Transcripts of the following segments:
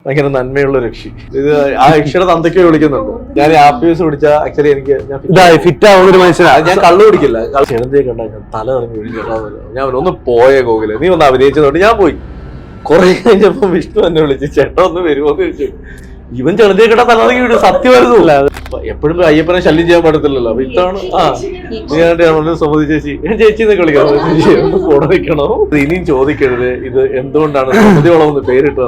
ഭയങ്കര നന്മയുള്ള രക്ഷി. ഇത് ആ രക്ഷയുടെ തന്തയ്ക്ക് വിളിക്കുന്നുണ്ട്. ഞാൻ ആപ്പ് യൂസ് പിടിച്ച ആക്ച്വലി എനിക്ക് ഫിറ്റ് ആവുന്ന ഒരു മനുഷ്യനാണ്. ഞാൻ കള്ളു പിടിക്കില്ല. ചെറുതേ കണ്ടാ ഞാൻ തല ഇറങ്ങി വിളിക്കട്ടാന്നില്ല. ഞാൻ ഒന്ന് പോയേ ഗോകുലെ, നീ ഒന്ന് അഭിനയിച്ചതുകൊണ്ട് ഞാൻ പോയി. കുറെ കഴിഞ്ഞപ്പോ വിഷ്ണു എന്നെ വിളിച്ച് ചേട്ടാ ഒന്ന് വരുമോന്ന് ചോദിച്ചു. ഇവൻ ചെറുതേ കേട്ടാ തല ഇറങ്ങി വിടും. സത്യമായിരുന്നില്ല. എപ്പോഴും അയ്യപ്പനെ ശല്യം ചെയ്യാൻ പറ്റത്തില്ലല്ലോ. അപ്പൊ ഇത്തവണ നീ സുമതി ചേച്ചി ചേച്ചി എന്നൊക്കെ വിളിക്കാം. കൂടെ നിൽക്കണോ? ഇനിയും ചോദിക്കരുത് ഇത് എന്തുകൊണ്ടാണ് സുമതി വളമെന്ന് പേരിട്ടത്.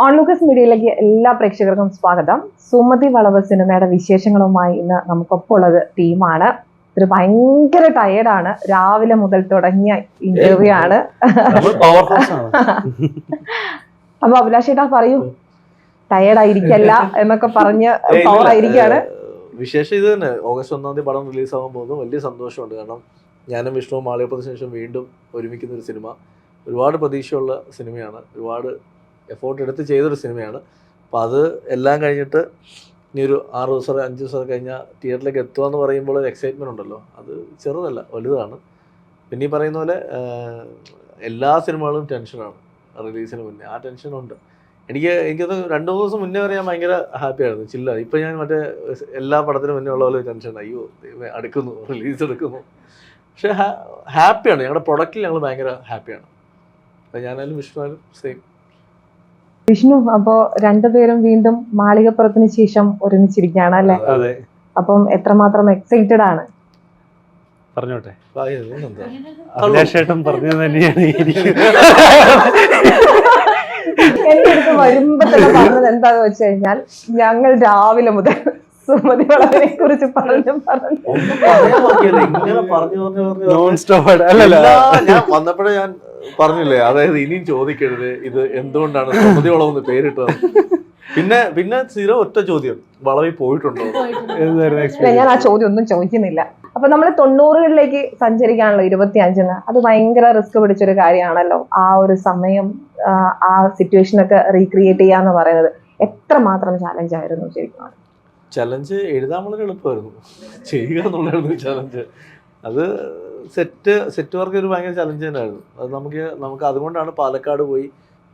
ഓൺലൂക്കസ് മീഡിയയിലേക്ക് എല്ലാ പ്രേക്ഷകർക്കും സ്വാഗതം. സുമതി വളവ് സിനിമയുടെ വിശേഷങ്ങളുമായി ഇന്ന് നമുക്കൊപ്പം ഉള്ളത് ടീമാണ്. ഒരു ഭയങ്കര ടയേർഡാണ്. രാവിലെ മുതൽ തുടങ്ങിയ ഇന്റർവ്യൂ ആണ്. അപ്പൊ അഭിലാഷ് ചേട്ടാ പറയൂ, ടയേർഡ് ആയിരിക്കല്ല എന്നൊക്കെ പറഞ്ഞ് പവർ ആയിരിക്കാണ്. വിശേഷം ഇത് തന്നെ. ഓഗസ്റ്റ് 1 പടം റിലീസ് ആവാൻ പോകുന്നു. വലിയ സന്തോഷമുണ്ട്. കാരണം ഞാനും വിഷ്ണുവും മാളികപ്പുറത്തിന് ശേഷം വീണ്ടും ഒരുമിക്കുന്ന ഒരു സിനിമ. ഒരുപാട് പ്രതീക്ഷയുള്ള സിനിമയാണ്. ഒരുപാട് എഫോർട്ട് എടുത്ത് ചെയ്തൊരു സിനിമയാണ്. അപ്പോൾ അത് എല്ലാം കഴിഞ്ഞിട്ട് ഇനി ഒരു 6 ദിവസം 5 ദിവസം കഴിഞ്ഞാൽ തിയേറ്ററിലേക്ക് എത്തുക എന്ന് പറയുമ്പോൾ ഒരു എക്സൈറ്റ്മെൻറ്റ് ഉണ്ടല്ലോ, അത് ചെറുതല്ല, വലുതാണ്. പിന്നെ ഈ പറയുന്ന പോലെ എല്ലാ സിനിമകളും ടെൻഷനാണ് റിലീസിന് മുന്നേ. ആ ടെൻഷനുണ്ട്. എനിക്കത് 2-3 ദിവസം മുന്നേ വരെ ഞാൻ ഭയങ്കര ഹാപ്പിയായിരുന്നു, ചില്ല. ഇപ്പം ഞാൻ മറ്റേ എല്ലാ പടത്തിനും മുന്നേ ഉള്ള പോലെ ടെൻഷൻ. അയ്യോ അടുക്കുന്നു, റിലീസ് എടുക്കുന്നു. പക്ഷേ ഹാപ്പിയാണ്. ഞങ്ങളുടെ പ്രൊഡക്റ്റിൽ ഞങ്ങൾ ഭയങ്കര ഹാപ്പിയാണ്. അപ്പം ഞാനായാലും വിഷ്ണുവായാലും സെയിം. വിഷ്ണു, അപ്പോ രണ്ടുപേരും വീണ്ടും മാളികപ്പുറത്തിന് ശേഷം ഒരുമിച്ചിരിക്കുകയാണ് അല്ലെ? അപ്പം എത്രമാത്രം എക്സൈറ്റഡ് ആണ്? പറഞ്ഞോട്ടെ. അഭിലാഷേട്ടൻ പറഞ്ഞത് തന്നെയാണ് എന്റെ അടുത്ത് വരുമ്പോ തന്നെ പറഞ്ഞത് എന്താന്ന് വെച്ച് കഴിഞ്ഞാൽ, ഞങ്ങൾ രാവിലെ മുതൽ സുമതി വളവിനെ കുറിച്ച് ഞാൻ വന്നപ്പോഴേ ഞാൻ പറഞ്ഞില്ലേ, അതായത് ഇനിയും ചോദിക്കരുത് ഇത് എന്തുകൊണ്ടാണ് സുമതി വളവെന്ന് പേരിട്ടത്. പിന്നെ സ്ഥിരം ഒറ്റ ചോദ്യം, വളവിൽ പോയിട്ടുണ്ടോ? ഞാൻ ആ ചോദ്യം ഒന്നും ചോദിക്കുന്നില്ല. അപ്പൊ നമ്മൾ 90കളിലേക്ക് സഞ്ചരിക്കാണല്ലോ 25-ന്. അത് ഭയങ്കര റിസ്ക് പിടിച്ചൊരു കാര്യമാണല്ലോ. ആ ഒരു സമയം, ആ സിറ്റുവേഷനൊക്കെ റീക്രിയേറ്റ് ചെയ്യാന്ന് പറയുന്നത് എത്രമാത്രം ചാലഞ്ച് ആയിരുന്നു ശരിക്കും? ചലഞ്ച് എഴുതാൻ വളരെ എളുപ്പമായിരുന്നു, ചെയ്യുക എന്നുള്ളതായിരുന്നു ചലഞ്ച്. അത് സെറ്റ് വർക്ക് ഒരു ഭയങ്കര ചലഞ്ച് തന്നെയായിരുന്നു. അത് നമുക്ക് അതുകൊണ്ടാണ് പാലക്കാട് പോയി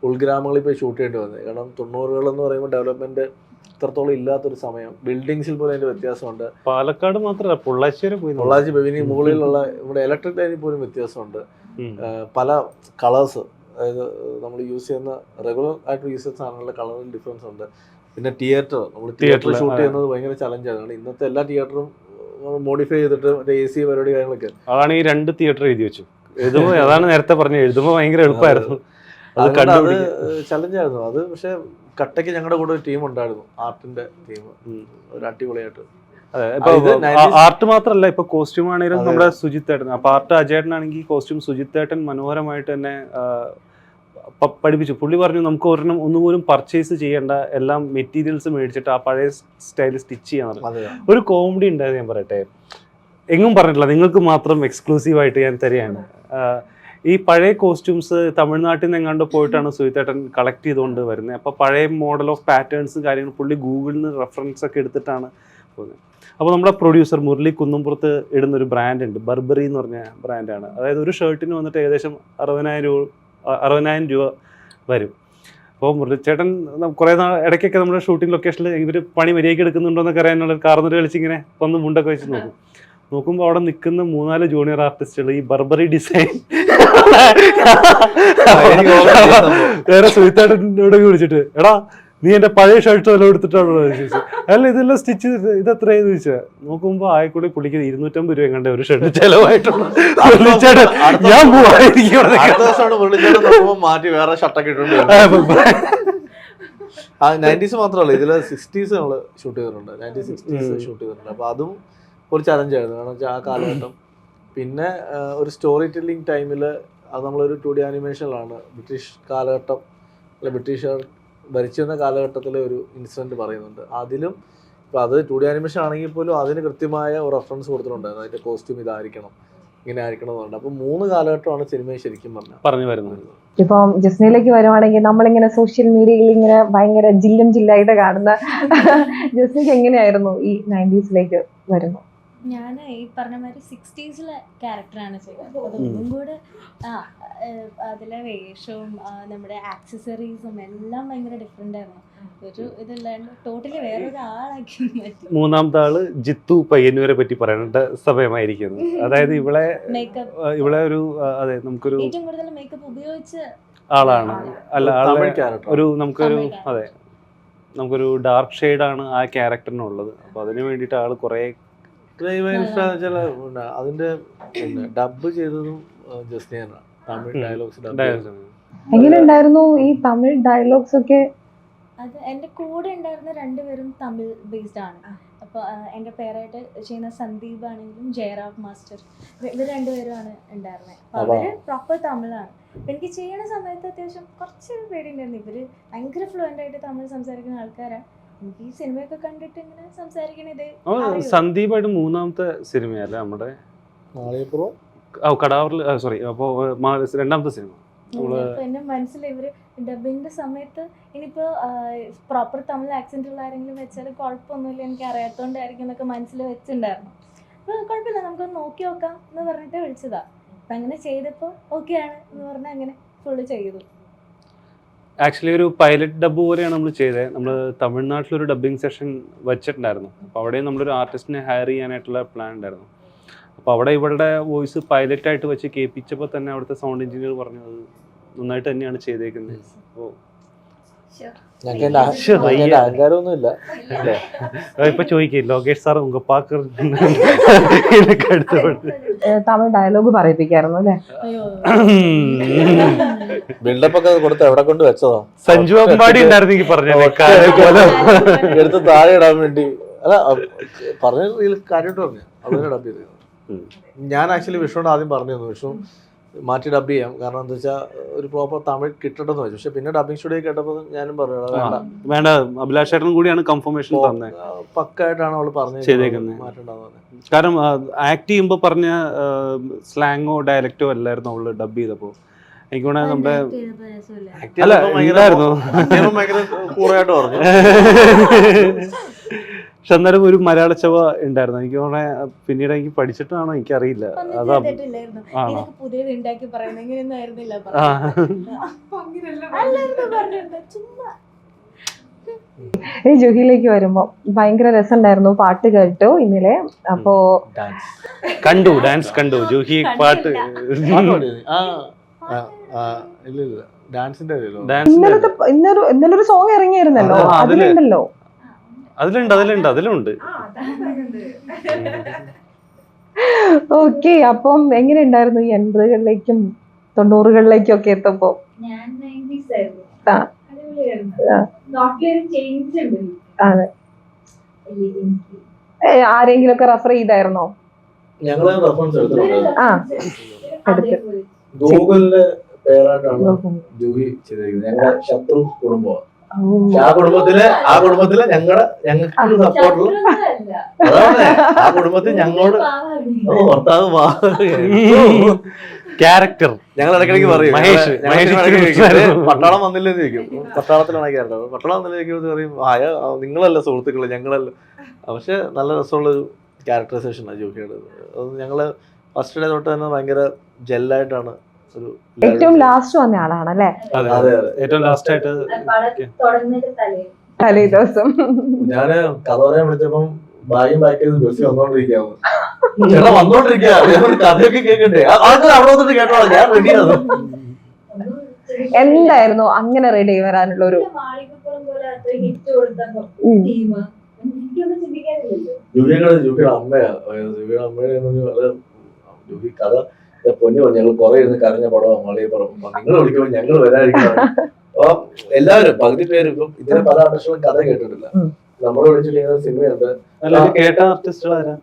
ഉൾഗ്രാമങ്ങളിൽ പോയി ഷൂട്ട് ചെയ്യേണ്ടി വന്നത്. കാരണം 90കൾ എന്ന് പറയുമ്പോൾ ഡെവലപ്മെന്റ് ഇത്രത്തോളം ഇല്ലാത്തൊരു സമയം. ബിൽഡിങ്സിൽ പോലും അതിന്റെ വ്യത്യാസമുണ്ട്. പാലക്കാട് മാത്രമല്ല, പൊള്ളാച്ചി ബെവിനി മുകളിലുള്ള ഇവിടെ ഇലക്ട്രിക് ലൈനിൽ പോലും വ്യത്യാസമുണ്ട്. പല കളേഴ്സ്, അതായത് നമ്മൾ യൂസ് ചെയ്യുന്ന റെഗുലർ ആയിട്ട് യൂസ് ചെയ്യുന്ന സാധനങ്ങളുടെ കളറിൽ ഡിഫറൻസ് ഉണ്ട്. പിന്നെ നമ്മൾ തിയേറ്ററിൽ ഷൂട്ട് ചെയ്യുന്നത് ഭയങ്കര ചലഞ്ചാണ്. ഇന്നത്തെ എല്ലാ തിയേറ്ററും മോഡിഫൈ ചെയ്തിട്ട് മറ്റേ AC പരിപാടി കാര്യങ്ങളൊക്കെ. അതാണ് ഈ 2 തിയേറ്റർ എഴുതി വെച്ചു. എഴുതുമ്പോൾ അതാണ് നേരത്തെ പറഞ്ഞത്, എഴുതുമ്പോൾ ഭയങ്കര എളുപ്പമായിരുന്നു. അത് ചലഞ്ചായിരുന്നു അത്. പക്ഷെ കട്ടയ്ക്ക് ഞങ്ങളുടെ കൂടെ ഒരു ടീം ഉണ്ടായിരുന്നു, ആർട്ടിന്റെ ടീം. ഒരു അടിപൊളിയായിട്ട്. ആർട്ട് മാത്രമല്ല, ഇപ്പൊ കോസ്റ്റ്യൂം ആണെങ്കിലും നമ്മുടെ സുജിത്ത് ഏട്ടൻ. അപ്പൊ ആർട്ട് അജയേട്ടനാണെങ്കിൽ കോസ്റ്റ്യൂം സുജിത്ത് ഏട്ടൻ മനോഹരമായിട്ട് തന്നെ പഠിപ്പിച്ചു. പുള്ളി പറഞ്ഞു നമുക്ക് ഒന്നുപോലും പർച്ചേസ് ചെയ്യേണ്ട, എല്ലാം മെറ്റീരിയൽസ് മേടിച്ചിട്ട് ആ പഴയ സ്റ്റൈൽ സ്റ്റിച്ച് ചെയ്യാൻ. ഒരു കോമഡി ഉണ്ടായത് ഞാൻ പറയട്ടെ, എങ്ങും പറഞ്ഞിട്ടില്ല, നിങ്ങൾക്ക് മാത്രം എക്സ്ക്ലൂസീവായിട്ട് ഞാൻ തരികയാണ്. ഈ പഴയ കോസ്റ്റ്യൂംസ് തമിഴ്നാട്ടിൽ നിന്ന് എങ്ങാണ്ട് പോയിട്ടാണ് സുജിത്തേട്ടൻ കളക്ട് ചെയ്തുകൊണ്ട് വരുന്നത്. അപ്പോൾ പഴയ മോഡൽ ഓഫ് പാറ്റേൺസ് കാര്യങ്ങൾ പുള്ളി ഗൂഗിളിൽ നിന്ന് റെഫറൻസ് ഒക്കെ എടുത്തിട്ടാണ് പോകുന്നത്. അപ്പോൾ നമ്മുടെ പ്രൊഡ്യൂസർ മുരളി കുന്നുംപുറത്ത് ഇടുന്നൊരു ബ്രാൻഡ് ഉണ്ട്, ബർബറി എന്ന് പറഞ്ഞ ബ്രാൻഡാണ്. അതായത് ഒരു ഷർട്ടിന് വന്നിട്ട് ഏകദേശം 60,000 രൂപ വരും. അപ്പോൾ മുരളിച്ചേട്ടൻ കുറേ ഇടയ്ക്കൊക്കെ നമ്മുടെ ഷൂട്ടിംഗ് ലൊക്കേഷനിൽ ഇവർ പണി മര്യാദയ്ക്ക് എടുക്കുന്നുണ്ടോ എന്നൊക്കെ അറിയാനുള്ള കാർന്നൊരു കളിച്ചിങ്ങനെ വന്ന് മുണ്ടൊക്കെ വെച്ച് നോക്കുമ്പോൾ അവിടെ നിൽക്കുന്ന 3-4 ജൂനിയർ ആർട്ടിസ്റ്റുകൾ ഈ ബർബറി ഡിസൈൻ വേറെ സുഹിത്തേട്ടനോട് വിളിച്ചിട്ട്, എടാ നീ എന്റെ പഴയ ഷർട്ട് വല്ല എടുത്തിട്ടാണോ ചോദിച്ചു. അല്ല ഇതെല്ലാം സ്റ്റിച്ച് ഇതെത്രയെന്ന് ചോദിച്ചാൽ നോക്കുമ്പോ ആയിക്കൂടി പുള്ളിക്ക് 250 രൂപ കണ്ട ഒരു ഷർട്ട് ചെലവായിട്ടുള്ളൂ. ഞാൻ മാറ്റി വേറെ ഷർട്ടൊക്കെ ഇട്ടുണ്ട്. 90s മാത്രമല്ല, ഇതില് 60s നമ്മള് ഷൂട്ട് ചെയ്തിട്ടുണ്ട്. 1960s ഷൂട്ട് ചെയ്തിട്ടുണ്ട്. അപ്പൊ അതും ഒരു ചലഞ്ചായിരുന്നു. കാരണം വെച്ചാൽ ആ കാലഘട്ടം. പിന്നെ ഒരു സ്റ്റോറി ടെല്ലിംഗ് ടൈമിൽ അത് നമ്മളൊരു 2D ആനിമേഷനിലാണ്. ബ്രിട്ടീഷ് കാലഘട്ടം, അല്ലെ ബ്രിട്ടീഷുകാർ ഭരിച്ചിരുന്ന കാലഘട്ടത്തിലെ ഒരു ഇൻസിഡൻറ്റ് പറയുന്നുണ്ട്. അതിലും ഇപ്പോൾ അത് 2D ആനിമേഷൻ ആണെങ്കിൽ പോലും അതിന് കൃത്യമായ ഒരു റെഫറൻസ് കൊടുത്തിട്ടുണ്ടായിരുന്നു. അതിൻ്റെ കോസ്റ്റ്യൂം ഇതായിരിക്കണം, ഇങ്ങനെ ആയിരിക്കണം എന്നുണ്ട്. അപ്പോൾ 3 കാലഘട്ടമാണ് സിനിമയെ ശരിക്കും പറഞ്ഞു വരുന്നത്. ഇപ്പം ജസ്നയിലേക്ക് വരുവാണെങ്കിൽ നമ്മളിങ്ങനെ സോഷ്യൽ മീഡിയയിൽ ഇങ്ങനെ ഭയങ്കര ജില്ലായിട്ട് കാണുന്ന ജസ്നയ്ക്ക് എങ്ങനെയായിരുന്നു ഈ 90s വരുന്നത്? ഞാൻ ഈ പറഞ്ഞ മാതിരി 60s ക്യാരക്ടറാണ് ചെയ്തത്. അതൊന്നും കൂടെ അതിലെ വേഷവും നമ്മുടെ ആക്സസറീസും എല്ലാം ഭയങ്കര ഡിഫറെൻ്റ് ആയിരുന്നു. ഒരു ഇതില്ലാണ്ട് ടോട്ടലി വേറൊരാളാക്കി മാറ്റി. മൂന്നാമത്തെ ആള് ജിത്തു പയ്യന്നൂരെ പറ്റി പറയേണ്ട സമയമായിരിക്കുന്നു. അതായത് ഇവിടെ ഒരു അതെ നമുക്കൊരു ഏറ്റവും കൂടുതൽ മേക്കപ്പ് ഉപയോഗിച്ച ആളാണ്. അല്ല തമിഴ് character. ഒരു നമുക്കൊരു തമിഴ് character. അതെ നമുക്കൊരു ഡാർക്ക് ഷെയ്ഡാണ് ആ ക്യാരക്ടറിനുള്ളത്. അപ്പൊ അതിന് വേണ്ടിയിട്ട് ആള് കുറെ അതിന്റെ ഡബ് ചെയ്തതും ജസ്റ്റിനാണ്. തമിഴ് ഡയലോഗ്സ് എങ്ങനെ ഉണ്ടായിരുന്നു ഈ തമിഴ് ഡയലോഗ്സ് ഒക്കെ? അത് എൻ്റെ കൂടെ ഉണ്ടായിരുന്ന രണ്ടുപേരും തമിഴ് ബേസ്ഡ് ആണ്. അപ്പോൾ എൻ്റെ പേരായിട്ട് ചെയ്യുന്ന സന്ദീപ് ആണെങ്കിലും ജയറാം മാസ്റ്റർ, ഇവർ രണ്ടുപേരുമാണ് ഉണ്ടായിരുന്നത്. അപ്പോൾ അവർ പ്രോപ്പർ തമിഴാണ്. അപ്പം എനിക്ക് ചെയ്യണ സമയത്ത് അത്യാവശ്യം കുറച്ച് പേടിയുണ്ടായിരുന്നു. ഇവർ ഭയങ്കര ഫ്ലുവൻ്റ് ആയിട്ട് തമിഴ് സംസാരിക്കുന്ന ആൾക്കാരാണ്. എനിക്ക് ഈ സിനിമയൊക്കെ കണ്ടിട്ട് ഇങ്ങനെ സംസാരിക്കണത് സന്ദീപായിട്ട് മൂന്നാമത്തെ സിനിമയല്ലേ നമ്മുടെ കടാവറിൽ, സോറി അപ്പോൾ രണ്ടാമത്തെ സിനിമ. എന്റെ മനസ്സിൽ ഇവര് ഡബിങ്ങിന്റെ സമയത്ത് ഇനിയിപ്പോ പ്രോപ്പർ തമിഴ് ആക്സെന്റ് ഉള്ള ആരെങ്കിലും വെച്ചാൽ കുഴപ്പമൊന്നുമില്ല, എനിക്ക് അറിയാത്തോണ്ടായിരിക്കും എന്നൊക്കെ മനസ്സിൽ വെച്ചിട്ടുണ്ടായിരുന്നു. അപ്പൊ കുഴപ്പമില്ല, നമുക്കൊന്ന് നോക്കി നോക്കാം എന്ന് പറഞ്ഞിട്ട് വിളിച്ചതാ. അപ്പൊ അങ്ങനെ ചെയ്തപ്പോ ഓക്കെ ആണ് എന്ന് പറഞ്ഞാൽ അങ്ങനെ ഫുള്ള് ചെയ്തു. ആക്ച്വലി ഒരു പൈലറ്റ് ഡബ് പോലെയാണ് നമ്മൾ ചെയ്തത്. നമ്മൾ തമിഴ്നാട്ടിലൊരു ഡബ്ബിംഗ് സെഷൻ വെച്ചിട്ടുണ്ടായിരുന്നു. അപ്പോൾ അവിടെയും നമ്മളൊരു ആർട്ടിസ്റ്റിനെ ഹയർ ചെയ്യാനായിട്ടുള്ള പ്ലാൻ ഉണ്ടായിരുന്നു. അപ്പോൾ അവിടെ ഇവളുടെ വോയിസ് പൈലറ്റായിട്ട് വെച്ച് കേൾപ്പിച്ചപ്പോൾ തന്നെ അവിടുത്തെ സൗണ്ട് എഞ്ചിനീയർ പറഞ്ഞത് നന്നായിട്ട് തന്നെയാണ് ചെയ്തേക്കുന്നത്. അപ്പോൾ അഹങ്കാരമൊന്നുമില്ല. ഇപ്പൊ ചോദിക്കേ ലോകേഷ് സാർ ഉങ്ക പാക്കർ തമിഴ് ഡയലോഗ് പറയിപ്പിക്കായിരുന്നു അല്ലേ? ബിൽഡപ്പ് ഒക്കെ കൊടുത്ത് എവിടെ കൊണ്ട് വെച്ചതാ? സഞ്ജു അമ്പാടി ഉണ്ടായിരുന്നെങ്കിൽ പറഞ്ഞ എടുത്ത് താഴെ ഇടാൻ വേണ്ടി അല്ല പറഞ്ഞ കാര്യമായിട്ട് പറഞ്ഞു. അതുപോലെ ഡബ് ചെയ്ത് ഞാൻ ആക്ച്വലി വിഷ്ണുവിനോട് ആദ്യം പറഞ്ഞു തന്നു, വിഷ്ണു മാറ്റി ഡബ് ചെയ്യാം, കാരണം എന്താ വെച്ചാൽ ഒരു പ്രോപ്പർ തമിഴ് കിട്ടട്ടെന്ന് വെച്ചു. പക്ഷെ പിന്നെ ഡബിങ് സ്റ്റുഡിയോ കേട്ടപ്പോൾ ഞാനും പറഞ്ഞു വേണ്ട, അഭിലാഷ് ചേട്ടനും കൂടിയാണ് കൺഫർമേഷൻ തന്നെ പക്കായിട്ടാണ് അവള് പറഞ്ഞത് മാറ്റണ്ടാവുന്നത്. കാരണം ആക്ട് ചെയ്യുമ്പോൾ പറഞ്ഞ സ്ലാങ്ങോ ഡയലക്റ്റോ അല്ലായിരുന്നു അവള് ഡബ് ചെയ്തപ്പോ. എനിക്ക് തോന്നുന്നത് നമ്മുടെ അല്ല ഇല്ലായിരുന്നു, ഭയങ്കര കൂറായിട്ട് പറഞ്ഞു. പക്ഷെ അന്നേരം ഒരു മലയാള ചവ ഉണ്ടായിരുന്നു. എനിക്ക് തോന്നുന്നത് പിന്നീട് എനിക്ക് പഠിച്ചിട്ടാണോ എനിക്കറിയില്ല. അതാ പുതിയത് ഉണ്ടാക്കി പറയുന്നത് ജുഹിയിലേക്ക് വരുമ്പോ ഭയങ്കര രസമുണ്ടായിരുന്നു. പാട്ട് കേട്ടു ഇന്നലെ. അപ്പോ കണ്ടു, ഡാൻസ് കണ്ടു, ജൂഹി പാട്ട് ഇന്നലെ ഒരു സോങ് ഇറങ്ങിയിരുന്നല്ലോ, അതിലുണ്ടല്ലോ. അതിലുണ്ട്. ഓക്കെ, അപ്പം എങ്ങനെ ഉണ്ടായിരുന്നു ഈ 80കളിലേക്കും 90കളിലേക്കും ഒക്കെ എത്തുമ്പോ? ആരെങ്കിലും ഒക്കെ റെഫർ ചെയ്തായിരുന്നോ? ഞങ്ങള് റെഫറൻസ് എടുത്തിട്ടുണ്ട്. എടുത്ത് ഗൂഗിളിന്റെ പേരായിട്ടാണ് ജൂഹി ചെയ്തിരിക്കുന്നത്. ഞങ്ങളുടെ ശത്രു കുടുംബമാണ്. ആ കുടുംബത്തില് ഞങ്ങൾക്ക് സപ്പോർട്ടുള്ള അതാണ്. ആ കുടുംബത്തിൽ ഞങ്ങളോട് ഭർത്താവ് ക്യാരക്ടർ ഞങ്ങൾ ഇടയ്ക്കിടയ്ക്ക് പറയും പട്ടാളം വന്നില്ലെന്ന് ചോദിക്കും. പട്ടാളത്തിലാണ് ക്യാരക്ടർ. പട്ടാളം വന്നില്ലെങ്കിൽ പറയും നിങ്ങളല്ല സുഹൃത്തുക്കള്, ഞങ്ങളല്ല. പക്ഷെ നല്ല രസമുള്ളൊരു ക്യാരക്ടറൈസേഷനാണ് ജോഹിയുടെ. അത് ഞങ്ങള് ഫസ്റ്റ് ഡേ തൊട്ട് തന്നെ ഭയങ്കര ജെല്ലായിട്ടാണ്. ഏറ്റവും ലാസ്റ്റ് വന്ന ആളാണല്ലേ? ഏറ്റവും ലാസ്റ്റ് ആയിട്ട് തലേ ദിവസം ഞാന് കഥ പറയാൻ വിളിച്ചപ്പം ഭാഗ്യം ബാക്ക് ചെയ്ത് ബസ് വന്നോണ്ടിരിക്കാന്ന്. വന്നോണ്ടിരിക്കാ കഥയൊക്കെ കേൾക്കണ്ടേ? അവിടെ വന്നിട്ട് കേട്ടോളാം, ഞാൻ റെഡിയാണ്. എന്തായിരുന്നു അങ്ങനെ റെഡി വരാനുള്ള ഒരു ജൂഹിയുടെ അമ്മയാണ്. ജൂഹിയുടെ അമ്മയുടെ ജൂഹി കഥ പൊന്നു ഞങ്ങൾ കുറെ ഇരുന്ന് കരഞ്ഞ പടമാണ് മളിയപ്പുറം. നിങ്ങൾ വിളിക്കുമ്പോൾ ഞങ്ങൾ വരാതിരിക്കണം. അപ്പൊ എല്ലാവരും പകുതി പേര് ഇപ്പം ഇതിനെ പല ആർട്ടിസ്റ്റുകളും കഥ കേട്ടിട്ടില്ല. നമ്മൾ വിളിച്ചിട്ട് സിനിമയുണ്ട് കേട്ട ആർട്ടിസ്റ്റുകളാരാ?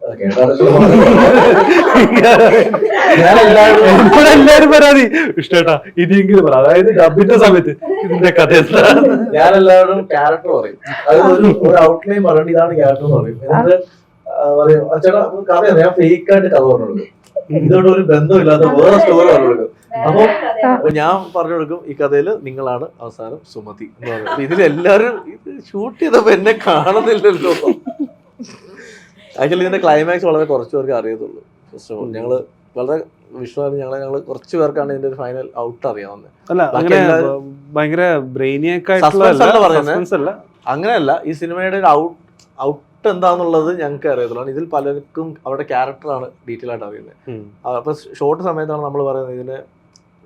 എല്ലാരും പരാതി ഇഷ്ടേട്ടാ ഇതെങ്കിലും പറ. അതായത് ഡബിന്റെ സമയത്ത് ഇതിന്റെ കഥ എന്താ? ഞാൻ എല്ലാവരും ക്യാരക്ടർ പറയും. അത് ഒരു ഔട്ട്ലൈൻ പറയണ്ട, ഇതാണ് ക്യാരക്ടർ എന്ന് പറയും. എന്നിട്ട് പറയും ചേട്ടാ കഥ ഞാൻ ഫേക്കായിട്ട് കഥ പറഞ്ഞു കൊടുക്കും. ഇതോട് ഒരു ബന്ധമില്ലാത്ത വേറെ സ്റ്റോറി പറഞ്ഞു കൊടുക്കും. അപ്പൊ ഞാൻ പറഞ്ഞു കൊടുക്കും ഈ കഥയില് നിങ്ങളാണ് അവസാനം സുമതി എന്ന് പറഞ്ഞു. ഇതിലെല്ലാരും ഇത് ഷൂട്ട് ചെയ്തപ്പോ എന്നെ കാണുന്നില്ലല്ലോ. ആക്ച്വലി ഇതിന്റെ ക്ലൈമാക്സ് വളരെ കുറച്ച് പേർക്ക് അറിയത്തുള്ളൂ. ഫസ്റ്റ് ഓഫ് ഓൾ ഞങ്ങൾ വളരെ വിഷ്ണു ഞങ്ങൾ കുറച്ച് പേർക്കാണ് ഇതിന്റെ ഒരു ഫൈനൽ ഔട്ട് അറിയാവുന്നത്. അല്ല അങ്ങനെ ഭയങ്കര ബ്രെയിനിയൊക്കെ അങ്ങനെയല്ല, ഈ സിനിമയുടെ ഒരു ഔട്ട് എന്താന്നുള്ളത് ഞങ്ങൾക്ക് അറിയത്തുള്ളൂ. ഇതിൽ പലർക്കും അവരുടെ ക്യാരക്ടറാണ് ഡീറ്റെയിൽ ആയിട്ട് അറിയുന്നത്. അപ്പൊ ഷോർട്ട് സമയത്താണ് നമ്മൾ പറയുന്നത് ഇതിന്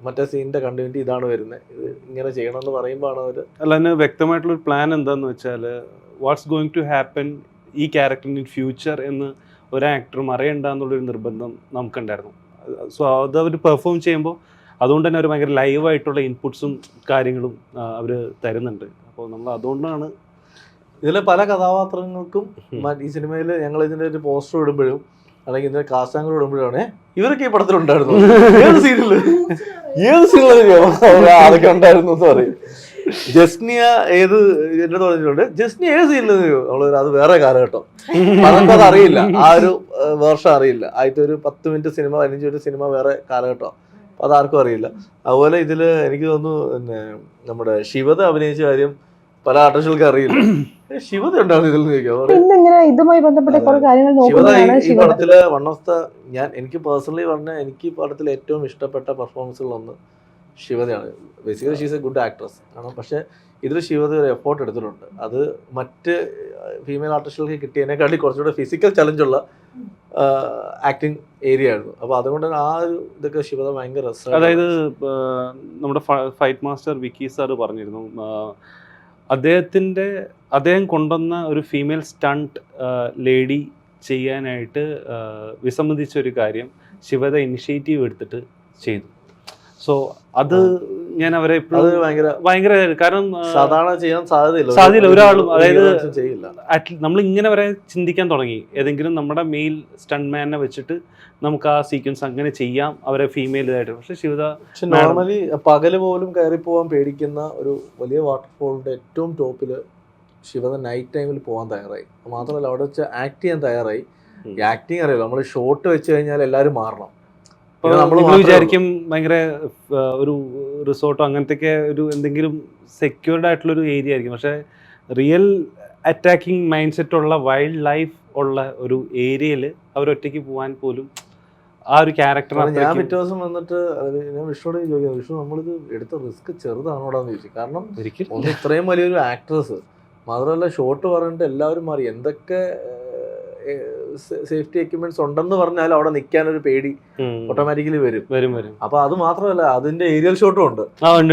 മറ്റേ സീനിന്റെ കണ്ടിന്യൂറ്റി ഇതാണ് വരുന്നത്, ഇത് ഇങ്ങനെ ചെയ്യണമെന്ന് പറയുമ്പോൾ അവർ അല്ല അതിന് വ്യക്തമായിട്ടുള്ള ഒരു പ്ലാൻ എന്താന്ന് വെച്ചാൽ വാട്ട്സ് ഗോയിങ് ടു ഹാപ്പൻ ഈ ക്യാരക്ടറിന് ഇൻ ഫ്യൂച്ചർ എന്ന് ഒരു ആക്ടറും അറിയണ്ടെന്നുള്ളൊരു നിർബന്ധം നമുക്കുണ്ടായിരുന്നു. സോ അത് അവർ പെർഫോം ചെയ്യുമ്പോൾ അതുകൊണ്ട് തന്നെ അവർ ഭയങ്കര ലൈവായിട്ടുള്ള ഇൻപുട്സും കാര്യങ്ങളും അവർ തരുന്നുണ്ട്. അപ്പോൾ നമ്മൾ അതുകൊണ്ടാണ് ഇതിലെ പല കഥാപാത്രങ്ങൾക്കും ഈ സിനിമയിൽ ഞങ്ങൾ ഇതിന്റെ ഒരു പോസ്റ്റർ ഇടുമ്പോഴും അല്ലെങ്കിൽ ഇതിന്റെ കാസ്റ്റാങ്ങൾ ഇടുമ്പോഴാണ് ഇവരൊക്കെ ഈ പടത്തിലുണ്ടായിരുന്നു, ഏത് സീനിലോ അതൊക്കെ ഉണ്ടായിരുന്നു എന്ന് പറയും. ജസ്നിയ ഏത് എന്റെ പറഞ്ഞിട്ടുണ്ട്, ജസ്നിയ ഏത് സീനിലെന്നോ നമ്മള് അത് വേറെ കാലഘട്ടം, അതൊക്കെ അത് അറിയില്ല, ആ ഒരു വർഷം അറിയില്ല. ആദ്യത്തെ ഒരു 10 മിനിറ്റ് സിനിമ 15 മിനിറ്റ് സിനിമ വേറെ കാലഘട്ടം, അപ്പൊ അതാർക്കും അറിയില്ല. അതുപോലെ ഇതില് എനിക്ക് തോന്നുന്നു പിന്നെ നമ്മുടെ ശിവത അഭിനയിച്ച കാര്യം പല ആർട്ടിസ്റ്റുകൾക്ക് അറിയില്ല. ശിവത ഉണ്ടായിരുന്നു ഇതിൽ ഇതുമായി ബന്ധപ്പെട്ട ശിവത ഈ പടത്തില് വൺ ഓഫ് ദ എനിക്ക് പേഴ്സണലി പറഞ്ഞാൽ എനിക്ക് ഈ പടത്തിൽ ഏറ്റവും ഇഷ്ടപ്പെട്ട പെർഫോമൻസുകളൊന്ന് ശിവതയാണ്. Basically she's a good actress ആണ്, പക്ഷെ ഇതിൽ ശിവത ഒരു എഫോർട്ട് എടുത്തിട്ടുണ്ട്. അത് മറ്റ് ഫീമെയിൽ ആർട്ടിസ്റ്റുകൾക്ക് കിട്ടിയതിനേക്കാട്ടി കുറച്ചുകൂടെ ഫിസിക്കൽ ചലഞ്ചുള്ള ആക്ടിങ് ഏരിയ ആയിരുന്നു. അപ്പോൾ അതുകൊണ്ട് ആ ഒരു ഇതൊക്കെ ശിവത ഭയങ്കര രസമാണ്. അതായത് നമ്മുടെ ഫൈറ്റ് മാസ്റ്റർ വിക്കി സാർ പറഞ്ഞിരുന്നു അദ്ദേഹം കൊണ്ടുവന്ന ഒരു ഫീമെയിൽ സ്റ്റണ്ട് ലേഡി ചെയ്യാനായിട്ട് വിസമ്മതിച്ച ഒരു കാര്യം ശിവത ഇനിഷ്യേറ്റീവ് എടുത്തിട്ട് ചെയ്തു. സോ അത് ഞാൻ അവരെ ഭയങ്കര കാരണം സാധാരണ ചെയ്യാൻ സാധ്യതയില്ല ഒരാളും. അതായത് നമ്മൾ ഇങ്ങനെ വരെ ചിന്തിക്കാൻ തുടങ്ങി, ഏതെങ്കിലും നമ്മുടെ മെയിൽ സ്റ്റണ്ട്മാനെ വെച്ചിട്ട് നമുക്ക് ആ സീക്വൻസ് അങ്ങനെ ചെയ്യാം അവരെ ഫീമെയിൽ ഇതായിട്ട്. പക്ഷെ ശിവത നോർമലി പകല് പോലും കയറി പോകാൻ പേടിക്കുന്ന ഒരു വലിയ വാട്ടർഫോളിന്റെ ഏറ്റവും ടോപ്പില് ശിവത നൈറ്റ് ടൈമിൽ പോകാൻ തയ്യാറായി. മാത്രമല്ല അവിടെ വെച്ച് ആക്ട് ചെയ്യാൻ തയ്യാറായി. ആക്ടിങ് അറിയില്ല, നമ്മൾ ഷോട്ട് വെച്ച് കഴിഞ്ഞാൽ എല്ലാവരും മാറണം. നമ്മൾ വിചാരിക്കും ഭയങ്കര ഒരു റിസോർട്ടോ അങ്ങനത്തെ ഒരു എന്തെങ്കിലും സെക്യൂർഡ് ആയിട്ടുള്ള ഒരു ഏരിയ ആയിരിക്കും. പക്ഷെ റിയൽ അറ്റാക്കിംഗ് മൈൻഡ് സെറ്റ് ഉള്ള വൈൽഡ് ലൈഫ് ഉള്ള ഒരു ഏരിയയിൽ അവരൊറ്റയ്ക്ക് പോകാൻ പോലും ആ ഒരു ക്യാരക്ടർ. ഞാൻ പിറ്റേ ദിവസം വന്നിട്ട് ഞാൻ വിഷ്ണുവോട് ചോദിക്കാം, വിഷ്ണു നമ്മളിത് എടുത്ത റിസ്ക് ചെറുതാണോടാന്ന് ചോദിച്ചു. കാരണം ഒന്ന് ഇത്രയും വലിയൊരു ആക്ട്രസ്, മാത്രമല്ല ഷോട്ട് പറഞ്ഞിട്ട് എല്ലാവരും മാറി. എന്തൊക്കെ സേഫ്റ്റി എക്യുപ്മെന്റ്സ് ഉണ്ടെന്ന് പറഞ്ഞാൽ അവിടെ നിൽക്കാൻ ഒരു പേടി ഓട്ടോമാറ്റിക്കലി വരും. അപ്പൊ അത് മാത്രമല്ല അതിന്റെ ഏരിയൽ ഷോട്ടും ഉണ്ട്.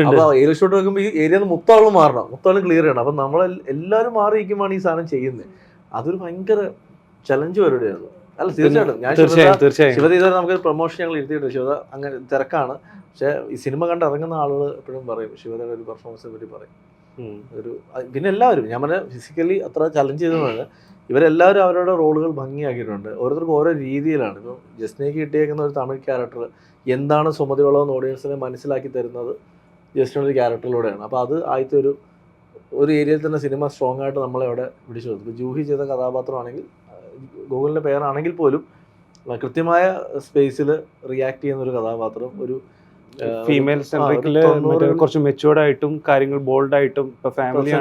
അപ്പൊ ഏരിയൽ ഷോട്ട് വെക്കുമ്പോൾ ഈ ഏരിയ മൊത്തം മാറണം, മൊത്തം ക്ലിയർ ചെയ്യണം. അപ്പൊ നമ്മൾ എല്ലാവരും മാറിയിരിക്കുമ്പോഴാണ് ഈ സാധനം ചെയ്യുന്നത്. അതൊരു ഭയങ്കര ചലഞ്ച് പരിപാടിയായിരുന്നു. അല്ല തീർച്ചയായിട്ടും ഞാൻ ശിവത ചെയ്താൽ നമുക്ക് പ്രൊമോഷൻ ഞങ്ങൾ ഇരുത്തിയിട്ടുണ്ട്. ശിവത അങ്ങനെ തിരക്കാണ്, പക്ഷെ ഈ സിനിമ കണ്ട് ഇറങ്ങുന്ന ആളുകൾ എപ്പോഴും പറയും ശിവതയുടെ ഒരു പെർഫോമൻസിനെ പറ്റി പറയും. ഒരു പിന്നെ എല്ലാവരും ഞാൻ പറഞ്ഞ ഫിസിക്കലി അത്ര ചലഞ്ച് ചെയ്തതാണ്. ഇവരെല്ലാവരും അവരുടെ റോളുകൾ ഭംഗിയാക്കിയിട്ടുണ്ട്. ഓരോരുത്തർക്കും ഓരോ രീതിയിലാണ്. ഇപ്പം ജസ്നയ്ക്ക് കിട്ടിയേക്കുന്ന ഒരു തമിഴ് ക്യാരക്ടർ എന്താണ് സുമതിവളമെന്ന് ഓഡിയൻസിനെ മനസ്സിലാക്കി തരുന്നത് ജസ്റ്റിൻ്റെ ഒരു ക്യാരക്ടറിലൂടെയാണ്. അപ്പോൾ അത് ആദ്യത്തെ ഒരു ഏരിയയിൽ തന്നെ സിനിമ സ്ട്രോങ് ആയിട്ട് നമ്മളെ അവിടെ പിടിച്ചു കൊടുത്തു. ജൂഹി ചെയ്ത കഥാപാത്രമാണെങ്കിൽ ഗൂഗിളിൻ്റെ പേരാണെങ്കിൽ പോലും കൃത്യമായ സ്പേസിൽ റിയാക്ട് ചെയ്യുന്ന ഒരു കഥാപാത്രം, ഒരു ഫീമെയിൽ സെൻട്രിക്കില് കുറച്ച് മെച്ചുവേർഡ് ആയിട്ടും കാര്യങ്ങൾ ബോൾഡ് ആയിട്ടും ഇപ്പൊ ഫാമിലി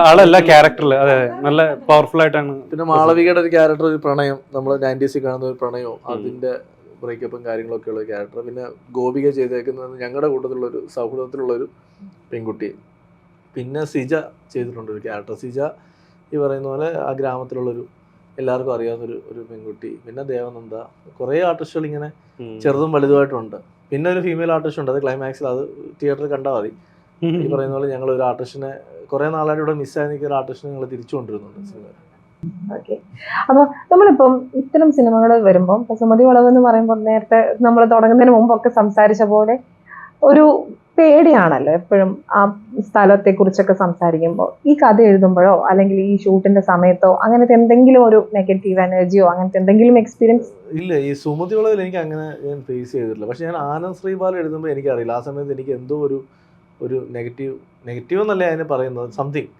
ആളല്ല ക്യാരക്ടറിൽ അതെ നല്ല പവർഫുൾ ആയിട്ടാണ്. പിന്നെ മാളവികയുടെ ഒരു ക്യാരക്ടർ, ഒരു പ്രണയം, നമ്മൾ 90s കാണുന്ന ഒരു പ്രണയവും അതിന്റെ ബ്രേക്കപ്പും കാര്യങ്ങളൊക്കെ ഉള്ള ക്യാരക്ടർ. പിന്നെ ഗോപിക ചെയ്തേക്കുന്നത് ഞങ്ങളുടെ കൂട്ടത്തിലുള്ളൊരു സൗഹൃദത്തിലുള്ളൊരു പെൺകുട്ടി. പിന്നെ സിജ ചെയ്തിട്ടുണ്ട് ഒരു ക്യാരക്ടർ. സിജ ഈ പറയുന്ന പോലെ ആ ഗ്രാമത്തിലുള്ളൊരു എല്ലാവർക്കും അറിയാവുന്നൊരു പെൺകുട്ടി. പിന്നെ ദേവനന്ദ, കുറേ ആർട്ടിസ്റ്റുകൾ ഇങ്ങനെ ചെറുതും വലുതുമായിട്ടുണ്ട്. പിന്നെ ഒരു ഫീമെയിൽ ആർട്ടിസ്റ്റ് ഉണ്ട്, അത് ക്ലൈമാക്സിൽ, അത് തിയേറ്ററിൽ കണ്ടാൽ മതി. ഈ പറയുന്ന പോലെ ഞങ്ങൾ ഒരു ആർട്ടിസ്റ്റിനെ കുറേ നാളായിട്ട് ഇവിടെ മിസ്സായി നിൽക്കുന്ന ഒരു ആർട്ടിസ്റ്റിനെ ഞങ്ങൾ തിരിച്ചു കൊണ്ടിരുന്നുണ്ട് സിനിമ. ഓക്കെ, അപ്പൊ നമ്മളിപ്പം ഇത്തരം സിനിമകൾ വരുമ്പോൾ സുമതി വളവ് എന്ന് പറയുമ്പോൾ നേരത്തെ നമ്മൾ തുടങ്ങുന്നതിന് മുമ്പൊക്കെ സംസാരിച്ച പോലെ ഒരു പേടിയാണല്ലോ എപ്പോഴും ആ സ്ഥലത്തെ കുറിച്ചൊക്കെ സംസാരിക്കുമ്പോൾ. ഈ കഥ എഴുതുമ്പോഴോ അല്ലെങ്കിൽ ഈ ഷൂട്ടിന്റെ സമയത്തോ അങ്ങനത്തെ എന്തെങ്കിലും ഒരു നെഗറ്റീവ് എനർജിയോ അങ്ങനത്തെ എന്തെങ്കിലും എക്സ്പീരിയൻസ്? ഇല്ല, ഈ സുമതി വളവിൽ എനിക്ക് അങ്ങനെ ഞാൻ ഫേസ് ചെയ്തിട്ടില്ല. പക്ഷെ ഞാൻ ആനന്ദ് ശ്രീബാൽ എഴുതുമ്പോൾ എനിക്കറിയില്ല, ആ സമയത്ത് എനിക്ക് എന്തോ ഒരു നെഗറ്റീവ് എന്നല്ലേ അതിനെ പറയുന്നത്, സംതിങ്.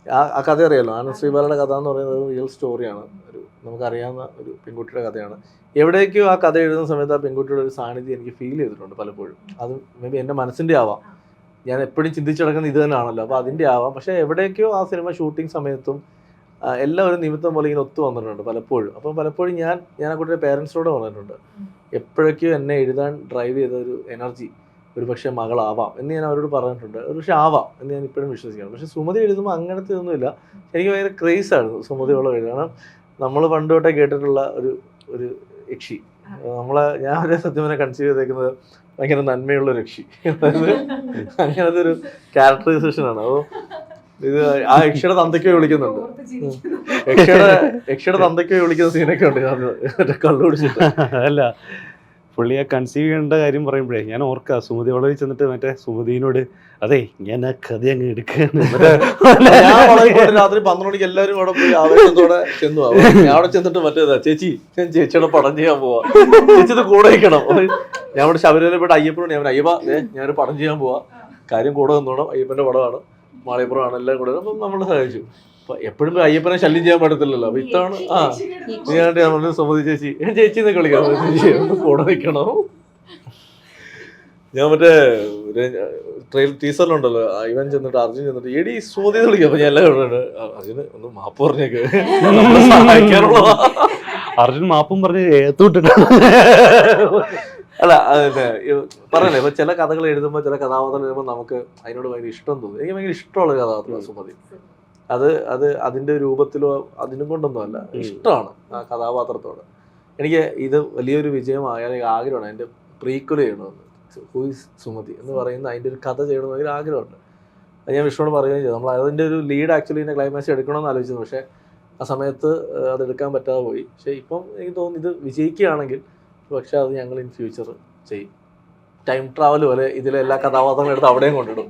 ആ കഥ അറിയാമല്ലോ, ആനന്ദ് ശ്രീബാലയുടെ കഥ എന്ന് പറയുന്നത് ഒരു റിയൽ സ്റ്റോറിയാണ്, ഒരു നമുക്കറിയാവുന്ന ഒരു പെൺകുട്ടിയുടെ കഥയാണ്. എവിടേക്കോ ആ കഥ എഴുതുന്ന സമയത്ത് ആ പെൺകുട്ടിയുടെ ഒരു സാന്നിധ്യം എനിക്ക് ഫീൽ ചെയ്തിട്ടുണ്ട് പലപ്പോഴും. അത് മേ ബി എൻ്റെ മനസ്സിൻ്റെ ആവാം, ഞാൻ എപ്പോഴും ചിന്തിച്ചടക്കുന്നത് ഇത് തന്നെയാണല്ലോ, അപ്പോൾ അതിൻ്റെ ആവാം. പക്ഷേ എവിടേക്കോ ആ സിനിമ ഷൂട്ടിംഗ് സമയത്തും എല്ലാവരും നിമിത്തം പോലെ ഇങ്ങനെ ഒത്തു വന്നിട്ടുണ്ട് പലപ്പോഴും. അപ്പം പലപ്പോഴും ഞാൻ ആ കുട്ടിയുടെ പേരൻസിനോട് പറഞ്ഞിട്ടുണ്ട്, എപ്പോഴൊക്കെയോ എന്നെ എഴുതാൻ ഡ്രൈവ് ചെയ്ത ഒരു എനർജി ഒരു പക്ഷേ മകളാവാം എന്ന് ഞാൻ അവരോട് പറഞ്ഞിട്ടുണ്ട്. ഒരു പക്ഷേ ആവാം എന്ന് ഞാൻ ഇപ്പോഴും വിശ്വസിക്കണം. പക്ഷേ സുമതി എഴുതുമ്പോൾ അങ്ങനത്തെ ഒന്നുമില്ല. എനിക്ക് ഭയങ്കര ക്രേസായിരുന്നു സുമതിയോളം എഴുതുക. കാരണം നമ്മൾ പണ്ട് തൊട്ടേ കേട്ടിട്ടുള്ള ഒരു യക്ഷി, ഞാൻ ഒരു സത്യം കൺസീവ് ചെയ്തേക്കുന്നത് ഭയങ്കര നന്മയുള്ള രക്ഷി, അതായത് അങ്ങനത്തെ ഒരു ക്യാരക്ടറൈസേഷനാണ്. അപ്പോൾ ഇത് ആ യക്ഷിയുടെ തന്തയ്ക്കോ വിളിക്കുന്നുണ്ട്, യക്ഷിയുടെ തന്തയ്ക്കോ വിളിക്കുന്ന സീനൊക്കെ ഉണ്ട് കള്ളു കുടിച്ചിട്ട്. അല്ല, പുള്ളിയെ കൺസീവ് ചെയ്യേണ്ട കാര്യം പറയുമ്പോഴേ ഞാൻ ഓർക്കാം, സുമതി വളരെ ചെന്നിട്ട് മറ്റേ സുമതിനോട് അതെ ഞാൻ ആ കഥ അങ്ങ് എടുക്കുകയാണ്. രാത്രി 12 മണിക്ക് എല്ലാവരും അവിടെ പോയി ആവേശത്തോടെ ചെന്നു. ഞാൻ അവിടെ ചെന്നിട്ട് മറ്റേതാ, ചേച്ചി ഞാൻ ചേച്ചിയുടെ പടം ചെയ്യാൻ പോവാ, ചേച്ചി ഇത് കൂടെ വയ്ക്കണം. ഞാൻ ഇവിടെ ശബരിമല പോയിട്ട് അയ്യപ്പനോട് ഞാൻ അയ്യപ്പ ഞാനൊരു പടം ചെയ്യാൻ പോവാ, കാര്യം കൂടെ നിന്നോണം, അയ്യപ്പന്റെ പടമാണ്, മാളിയപ്പുറമാണ്, എല്ലാം കൂടെ. അപ്പം നമ്മൾ സഹായിച്ചു. അപ്പൊ എപ്പോഴും അയ്യപ്പനെ ശല്യം ചെയ്യാൻ പറ്റത്തില്ലല്ലോ. അപ്പൊ ഇത്തവണ ഞാൻ പറഞ്ഞു സുമതി ചേച്ചി ചേച്ചി എന്നൊക്കെ വിളിക്കാം, കൂടെ നിൽക്കണം. ഞാൻ മറ്റേ ടീച്ചറിലുണ്ടല്ലോ, ഇവൻ ചെന്നിട്ട് അർജുൻ ചെന്നിട്ട് എടി സുമതി എന്ന് വിളിക്കാം. അപ്പൊ ഞാൻ എല്ലാം അർജുന് ഒന്ന് മാപ്പ് പറഞ്ഞേക്ക്, സഹായിക്കാനുള്ളതാ. അർജുൻ മാപ്പും പറഞ്ഞ് ഏത്തൂട്ടിട്ട് അല്ല അതെ പറഞ്ഞല്ലേ, ഇപ്പൊ ചില കഥകൾ എഴുതുമ്പോൾ ചില കഥാപാത്രം എഴുതുമ്പോൾ നമുക്ക് അതിനോട് ഭയങ്കര ഇഷ്ടം തോന്നും. എനിക്ക് ഭയങ്കര ഇഷ്ടമുള്ള കഥാപാത്രമാണ് സുമതി. അത് അതിന്റെ രൂപത്തിലോ അതിനും കൊണ്ടൊന്നും അല്ല, ഇഷ്ടമാണ് ആ കഥാപാത്രത്തോട്. എനിക്ക് ഇത് വലിയൊരു വിജയമായ ആഗ്രഹമാണ് എൻ്റെ പ്രീക്വൽ ചെയ്യണമെന്ന്. ഹൂ ഈസ് സുമതി എന്ന് പറയുന്ന അതിൻ്റെ ഒരു കഥ ചെയ്യണമെന്ന് ഒരു ആഗ്രഹമുണ്ട്. അത് ഞാൻ വിഷ്ണുവോട് പറയുകയും ചെയ്തു. നമ്മൾ അതിൻ്റെ ഒരു ലീഡ് ആക്ച്വലി ഇതിൻ്റെ ക്ലൈമാക്സ് എടുക്കണമെന്ന് ആലോചിച്ചത്, പക്ഷേ ആ സമയത്ത് അതെടുക്കാൻ പറ്റാതെ പോയി. പക്ഷേ ഇപ്പം എനിക്ക് തോന്നുന്നു ഇത് വിജയിക്കുകയാണെങ്കിൽ പക്ഷേ അത് ഞങ്ങൾ ഇൻ ഫ്യൂച്ചർ ചെയ്യും. ടൈം ട്രാവൽ പോലെ ഇതിലെ എല്ലാ കഥാപാത്രങ്ങളും എടുത്ത് അവിടെയും കൊണ്ടിടും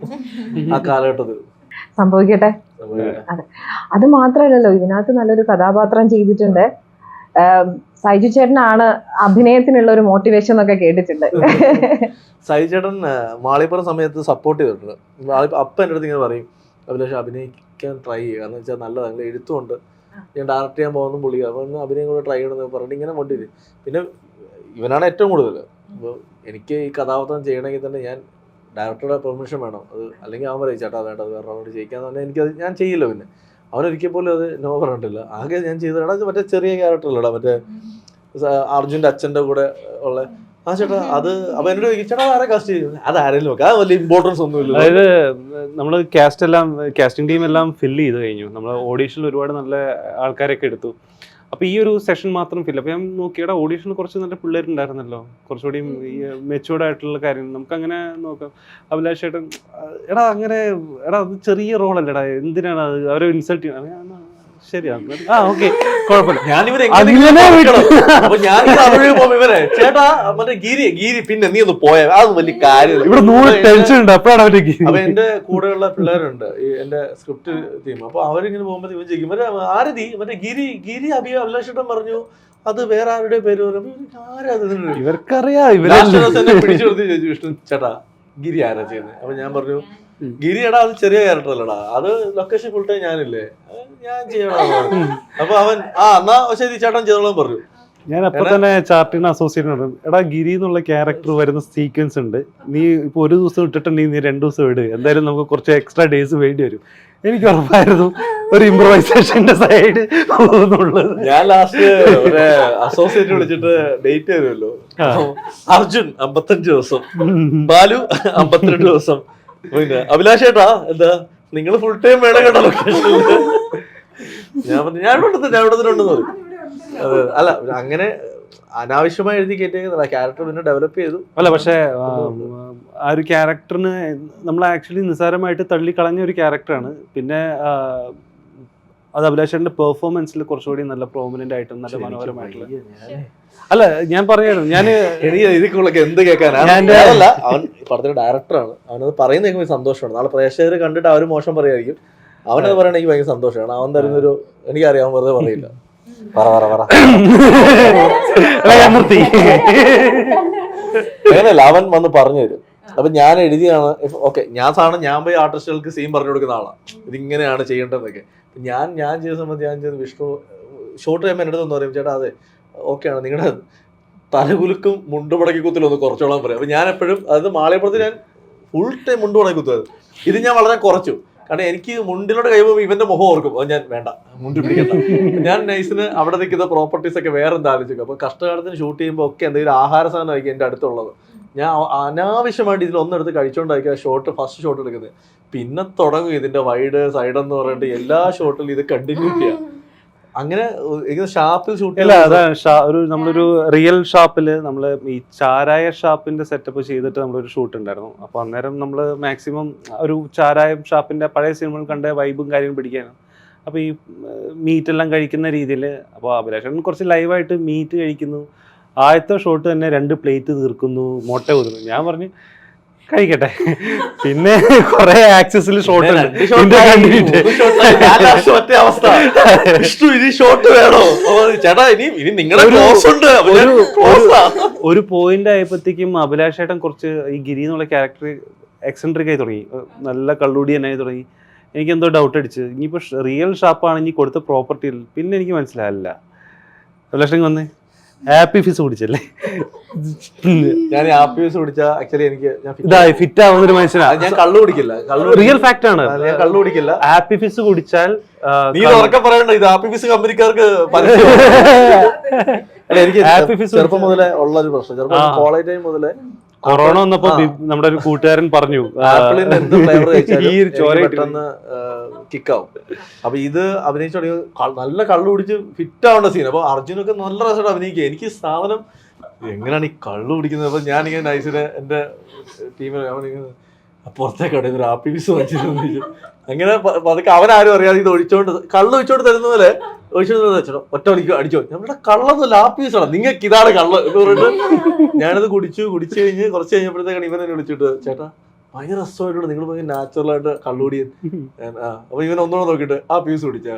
ആ കാലഘട്ടത്തിൽ. സംഭവിക്കട്ടെ. അതെ, അത് മാത്രമല്ലല്ലോ, ഇതിനകത്ത് നല്ലൊരു കഥാപാത്രം ചെയ്തിട്ടുണ്ട്. സൈജു ചേട്ടനാണ് അഭിനയത്തിനുള്ള ഒരു മോട്ടിവേഷൻ എന്നൊക്കെ കേട്ടിട്ടുണ്ട്. സൈജു ചേട്ടൻ മാളിപ്പുറം സമയത്ത് സപ്പോർട്ട് ചെയ്തിട്ടുണ്ട്. അപ്പം എൻ്റെ അടുത്ത് ഇങ്ങനെ പറയും, അഭിലാഷ് അഭിനയിക്കാൻ ട്രൈ ചെയ്യുക, കാരണം വെച്ചാൽ നല്ലതാണ്, നിങ്ങൾ എഴുത്തുകൊണ്ട് ഞാൻ ഡയറക്റ്റ് ചെയ്യാൻ പോകുന്ന പുള്ളി, അപ്പോൾ അഭിനയം കൂടെ ട്രൈ ചെയ്യണമെന്ന് പറഞ്ഞിട്ട് ഇങ്ങനെ മോട്ടിവേറ്റ്. പിന്നെ ഇവനാണ് ഏറ്റവും കൂടുതൽ. അപ്പോൾ എനിക്ക് ഈ കഥാപാത്രം ചെയ്യണമെങ്കിൽ തന്നെ ഞാൻ ഡയറക്ടറുടെ പെർമിഷൻ വേണം. അത് അല്ലെങ്കിൽ അവൻ പറയും ചേട്ടാ വേണ്ട, അത് വേറെ ആളോട് ചെയ്യിക്കാന്ന് പറഞ്ഞാൽ എനിക്കത് ഞാൻ ചെയ്യില്ല. പിന്നെ അവനൊരിക്കൽ പോലും അത് നോ പറഞ്ഞിട്ടില്ല. ആകെ ഞാൻ ചെയ്തടാ മറ്റേ ചെറിയ ക്യാരക്ടറല്ലടാ, മറ്റേ അർജുൻ്റെ അച്ഛൻ്റെ കൂടെ ഉള്ള ആ ചേട്ടാ, അത് അപ്പൊ എന്നോട് ചോദിക്കും ചേട്ടാ ആരെ കാസ്റ്റ് ചെയ്യും, അത് ആരെങ്കിലും നോക്കാം, അത് വലിയ ഇമ്പോർട്ടൻസ് ഒന്നുമില്ല. അതായത് നമ്മൾ കാസ്റ്റിംഗ് ടീം എല്ലാം ഫില്ല് ചെയ്ത് കഴിഞ്ഞു. നമ്മൾ ഓഡീഷനിൽ ഒരുപാട് നല്ല ആൾക്കാരൊക്കെ എടുത്തു. അപ്പൊ ഈ ഒരു സെഷൻ മാത്രം ഫില്ല്. അപ്പൊ ഞാൻ നോക്കിയടാ ഓഡീഷനിൽ കുറച്ച് നല്ല പിള്ളേരുണ്ടായിരുന്നല്ലോ, കുറച്ചുകൂടി മെച്ചൂർഡ് ആയിട്ടുള്ള കാര്യം നമുക്ക് അങ്ങനെ നോക്കാം. അഭിലാഷ് ചേട്ടൻ എടാ അങ്ങനെ എടാ അത് ചെറിയ റോളല്ലേടാ, എന്തിനാണ് അത് അവരെ ഇൻസൾട്ട് ചെയ്യണം. ശരിയാണ്, ആ ഓക്കെ കുഴപ്പമില്ല. ഇവരെ ചേട്ടാ മറ്റേ ഗിരി പിന്നെ നീ ഒന്ന് പോയ അത് വലിയ കാര്യം. ഇവിടെ 100 ടെൻഷൻ ഉണ്ട്. അപ്പോഴാണ് അപ്പൊ എന്റെ കൂടെയുള്ള പിള്ളേരുണ്ട് ഈ എന്റെ സ്ക്രിപ്റ്റ് ടീം. അപ്പൊ അവരിങ്ങനെ പോകുമ്പോ ഇവൻ ചോദിക്കും മറ്റേ ആരതി മറ്റേ ഗിരി അഭിലാഷേട്ടൻ പറഞ്ഞു അത് വേറെ ആരുടെ പേര് പറഞ്ഞു. ഇവർക്കറിയാം, പിടിച്ചു കൊടുത്ത് ചോദിച്ചു വിഷ്ണു ചേട്ടാ ഗിരി ആരാ ചെയ്യുന്നത്. അപ്പൊ ഞാൻ പറഞ്ഞു ഗിരിയടാ അത് ചെറിയ ക്യാരക്ടർ അല്ലടാ, അത് ലൊക്കേഷൻ ഫുൾ ടൈം ഞാനില്ലേ, ഞാൻ ചെയ്യണം. അപ്പൊ അവൻ എന്നാ ശരി ചേട്ടൻ ചെയ്തോളാൻ പറഞ്ഞു. ഞാൻ അപ്പൊ തന്നെ ചാർട്ടിന് അസോസിയേറ്റ് പറഞ്ഞു, എടാ ഗിരി എന്നുള്ള ക്യാരക്ടർ വരുന്ന സീക്വൻസ് ഉണ്ട്, നീ ഇപ്പൊ ഒരു ദിവസം ഇട്ടിട്ടുണ്ടെങ്കിൽ നീ 2 ദിവസം ഇട്, എന്തായാലും നമുക്ക് കുറച്ച് എക്സ്ട്രാ ഡേയ്സ് വേണ്ടി വരും. എനിക്ക് ഉറപ്പായിരുന്നു ഒരു ഇംപ്രവൈസേഷന്റെ സൈഡ് പോകുന്നുള്ളത്. ഞാൻ ലാസ്റ്റ് ഒരു അസോസിയേറ്റ് വിളിച്ചിട്ട് ഡേറ്റ് തരുമല്ലോ, അർജുൻ 55 ദിവസം, ബാലു 52 ദിവസം, പിന്നെ അഭിലാഷ് ചേട്ടാ എന്താ നിങ്ങൾ ഫുൾ ടൈം വേണം കേട്ടോ ലൊക്കേഷനിൽ. ഞാൻ പറഞ്ഞു ഞാൻ ഇവിടെ തന്നെ ഉണ്ടെന്ന് പറയും. അല്ല അങ്ങനെ അനാവശ്യമായി എഴുതി കയറ്റിയേക്കുന്നില്ല, ക്യാരക്ടർ പിന്നെ ഡെവലപ്പ് ചെയ്തു. അല്ല പക്ഷേ ആ ഒരു ക്യാരക്ടറിന് നമ്മൾ ആക്ച്വലി നിസ്സാരമായിട്ട് തള്ളിക്കളഞ്ഞ ഒരു ക്യാരക്ടറാണ്. പിന്നെ അത് അഭിലാഷേട്ടൻ്റെ പെർഫോമൻസിൽ കുറച്ചുകൂടി നല്ല പ്രോമിനന്റ് ആയിട്ടും നല്ല മനോഹരമായിട്ടുള്ള. അല്ല ഞാൻ പറയായിരുന്നു, ഞാൻ ഇതിക്കുള്ളൊക്കെ എന്ത് കേൾക്കാനല്ല, അവൻ പടത്തിന്റെ ഡയറക്ടറാണ്, അവനത് പറയുന്ന എനിക്ക് സന്തോഷമാണ്. നാളെ പ്രേക്ഷകർ കണ്ടിട്ട് അവർ മോശം പറയായിരിക്കും, അവനത് പറയണ എനിക്ക് ഭയങ്കര സന്തോഷമാണ്. അവൻ തരുന്നൊരു എനിക്കറിയാം, വെറുതെ പറയില്ല. അങ്ങനെയല്ല, അവൻ വന്ന് പറഞ്ഞു തരും. അപ്പൊ ഞാൻ എഴുതിയാണ് ഓക്കെ, ഞാൻ പോയി ആർട്ടിസ്റ്റുകൾക്ക് സീൻ പറഞ്ഞു കൊടുക്കുന്ന ആളാണ്, ഇതിങ്ങനെയാണ് ചെയ്യേണ്ടതെന്നൊക്കെ. ഞാൻ ചെയ്ത സമയത്ത് ഞാൻ ചെയ്ത് വിഷ്ണു ഷോർട്ട് ടൈം എൻ്റെ അടുത്ത് പറയും ചേട്ടാ അതെ ഓക്കെയാണ്, നിങ്ങളുടെ തലകുലുക്കും മുണ്ടുപടക്കി കുത്തലും ഒന്ന് കുറച്ചോളാൻ പറയും. അപ്പൊ ഞാൻ എപ്പോഴും അതായത് മാളിയപ്പുറത്ത് ഞാൻ ഫുൾ ടൈം മുണ്ടുപടക്കി കുത്തുമായിരുന്നു, ഇത് ഞാൻ വളരെ കുറച്ചു. കാരണം എനിക്ക് മുണ്ടിലോട്ട് കഴിയുമ്പോൾ ഇവന്റെ മുഖം ഓർക്കും. അത് ഞാൻ വേണ്ട, മുണ്ടി പിടിക്കണ്ട. ഞാൻ നൈസിന് അവിടെ നിൽക്കുന്ന പ്രോപ്പർട്ടീസ് ഒക്കെ വേറെ എന്താ ആലോചിക്കും. അപ്പൊ കഷ്ടകാലത്തിന് ഷൂട്ട് ചെയ്യുമ്പോൾ ഒക്കെ എന്തെങ്കിലും ആഹാര സാധനം ആയിരിക്കും എന്റെ അടുത്തുള്ളത്. ഞാൻ അനാവശ്യമായിട്ട് ഇതിൽ ഒന്നെടുത്ത് കഴിച്ചോണ്ടായിരിക്കും ഷോട്ട്, ഫസ്റ്റ് ഷോട്ട് എടുക്കുന്നത്. പിന്നെ തുടങ്ങും ഇതിന്റെ വൈഡ് സൈഡ് എന്ന് പറഞ്ഞിട്ട് എല്ലാ ഷോട്ടിലും ഇത് കണ്ടിന്യൂ ചെയ്യാം. അങ്ങനെ ഷാപ്പിൽ ഷൂട്ട് അല്ല, അതാണ് നമ്മളൊരു റിയൽ ഷാപ്പില് നമ്മള് ഈ ചാരായ ഷാപ്പിന്റെ സെറ്റപ്പ് ചെയ്തിട്ട് നമ്മളൊരു ഷൂട്ട് ഉണ്ടായിരുന്നു. അപ്പൊ അന്നേരം നമ്മള് മാക്സിമം ഒരു ചാരായ ഷാപ്പിന്റെ പഴയ സിനിമകൾ കണ്ട വൈബും കാര്യങ്ങളും പിടിക്കാനും. അപ്പൊ ഈ മീറ്റ് എല്ലാം കഴിക്കുന്ന രീതിയിൽ അപ്പോൾ അഭിലാഷൻ കുറച്ച് ലൈവായിട്ട് മീറ്റ് കഴിക്കുന്നു. ആദ്യത്തെ ഷോട്ട് തന്നെ 2 പ്ലേറ്റ് തീർക്കുന്നു, മുട്ട കുതിർന്നു. ഞാൻ പറഞ്ഞു കഴിക്കട്ടെ. പിന്നെ കുറെ ആക്സസിൽ ഷോട്ട് ഒരു പോയിന്റ് ആയപ്പോഴത്തേക്കും അഭിലാഷ് ഏട്ടൻ കുറച്ച് ഈ ഗിരി എന്നുള്ള ക്യാരക്ടർ എക്സെൻട്രിക് ആയി തുടങ്ങി, നല്ല കള്ളുടിയനായി തുടങ്ങി. എനിക്ക് എന്തോ ഡൗട്ട് അടിച്ച് ഇനിയിപ്പോ റിയൽ ഷാപ്പാണ് ഇനി കൊടുത്ത പ്രോപ്പർട്ടിയിൽ. പിന്നെ എനിക്ക് മനസ്സിലായില്ല. അഭിലാഷൻ വന്നേ ഹാപ്പി ഫിസ് കുടിച്ചല്ലേ? ഞാൻ ഹാപ്പി ഫിസ് കുടിച്ച ആക്ച്വലി എനിക്ക് ഫിറ്റ് ആവുന്ന ഒരു മനുഷ്യനാണ്. ഞാൻ കള്ളു കുടിക്കില്ല, റിയൽ ഫാക്ട് ആണ്. ഞാൻ കള്ളു കുടിക്കില്ല. ഹാപ്പി ഫിസ് കുടിച്ചാൽ നീ ഉറക്കെ പറയണ്ട, ഇത് ഹാപ്പി ഫിസ് കമ്പനിക്കാർക്ക് എനിക്ക് ചെറുപ്പം മുതലേ ഉള്ള ഒരു പ്രശ്നം. ചെറുപ്പം കോളേജ് ടൈം മുതലേ കൊറോണ വന്നപ്പോ നമ്മുടെ ഒരു കൂട്ടുകാരൻ പറഞ്ഞു ആപ്പിളിന്റെ എന്ത് ഫ്ലേവർ കഴിച്ചാലും പെട്ടെന്ന് കിക്കാവും. അപ്പൊ ഇത് അഭിനയിച്ചു തുടങ്ങി നല്ല കള്ളു കുടിച്ച് ഫിറ്റ് ആവേണ്ട സീൻ. അപ്പൊ അർജുനൊക്കെ നല്ല രസമായിട്ട് അഭിനയിക്കുക. എനിക്ക് സാധനം എങ്ങനെയാണ് ഈ കള്ളു കുടിക്കുന്നത്? അപ്പൊ ഞാനിങ്ങനെ നൈസിനെ എന്റെ ടീമിൽ പുറത്തേക്ക് ഒരു ഹാപ്പി പീസ് വാങ്ങിച്ചിരുന്നു. അങ്ങനെ പതുക്കെ അവനാരും അറിയാതെ ഇത് ഒഴിച്ചോണ്ട് കള്ള് ഒഴിച്ചോണ്ട് തരുന്ന പോലെ ഒഴിച്ചോണ്ട് വെച്ചോ, ഒറ്റ വലിക്ക് അടിച്ചോ. നമ്മുടെ കള്ളൊന്നും ഹാപ്പി പീസാണ്, നിങ്ങൾക്ക് ഇതാണ് കള്ള് എന്ന് പറഞ്ഞിട്ട് ഞാനത് കുടിച്ചു കഴിഞ്ഞ് കുറച്ച് കഴിഞ്ഞപ്പോഴത്തേക്കാണ് ഇവൻ എന്നെ വിളിച്ചിട്ട് ചേട്ടാ ഭയങ്കര രസമായിട്ടുണ്ട്, നിങ്ങൾ ഭയങ്കര നാച്ചുറൽ ആയിട്ട് കള്ളുകൂടിയൻ. അപ്പൊ ഇവൻ ഒന്നുകൂടെ നോക്കിയിട്ട് ആ പീസ് കുടിച്ചാ.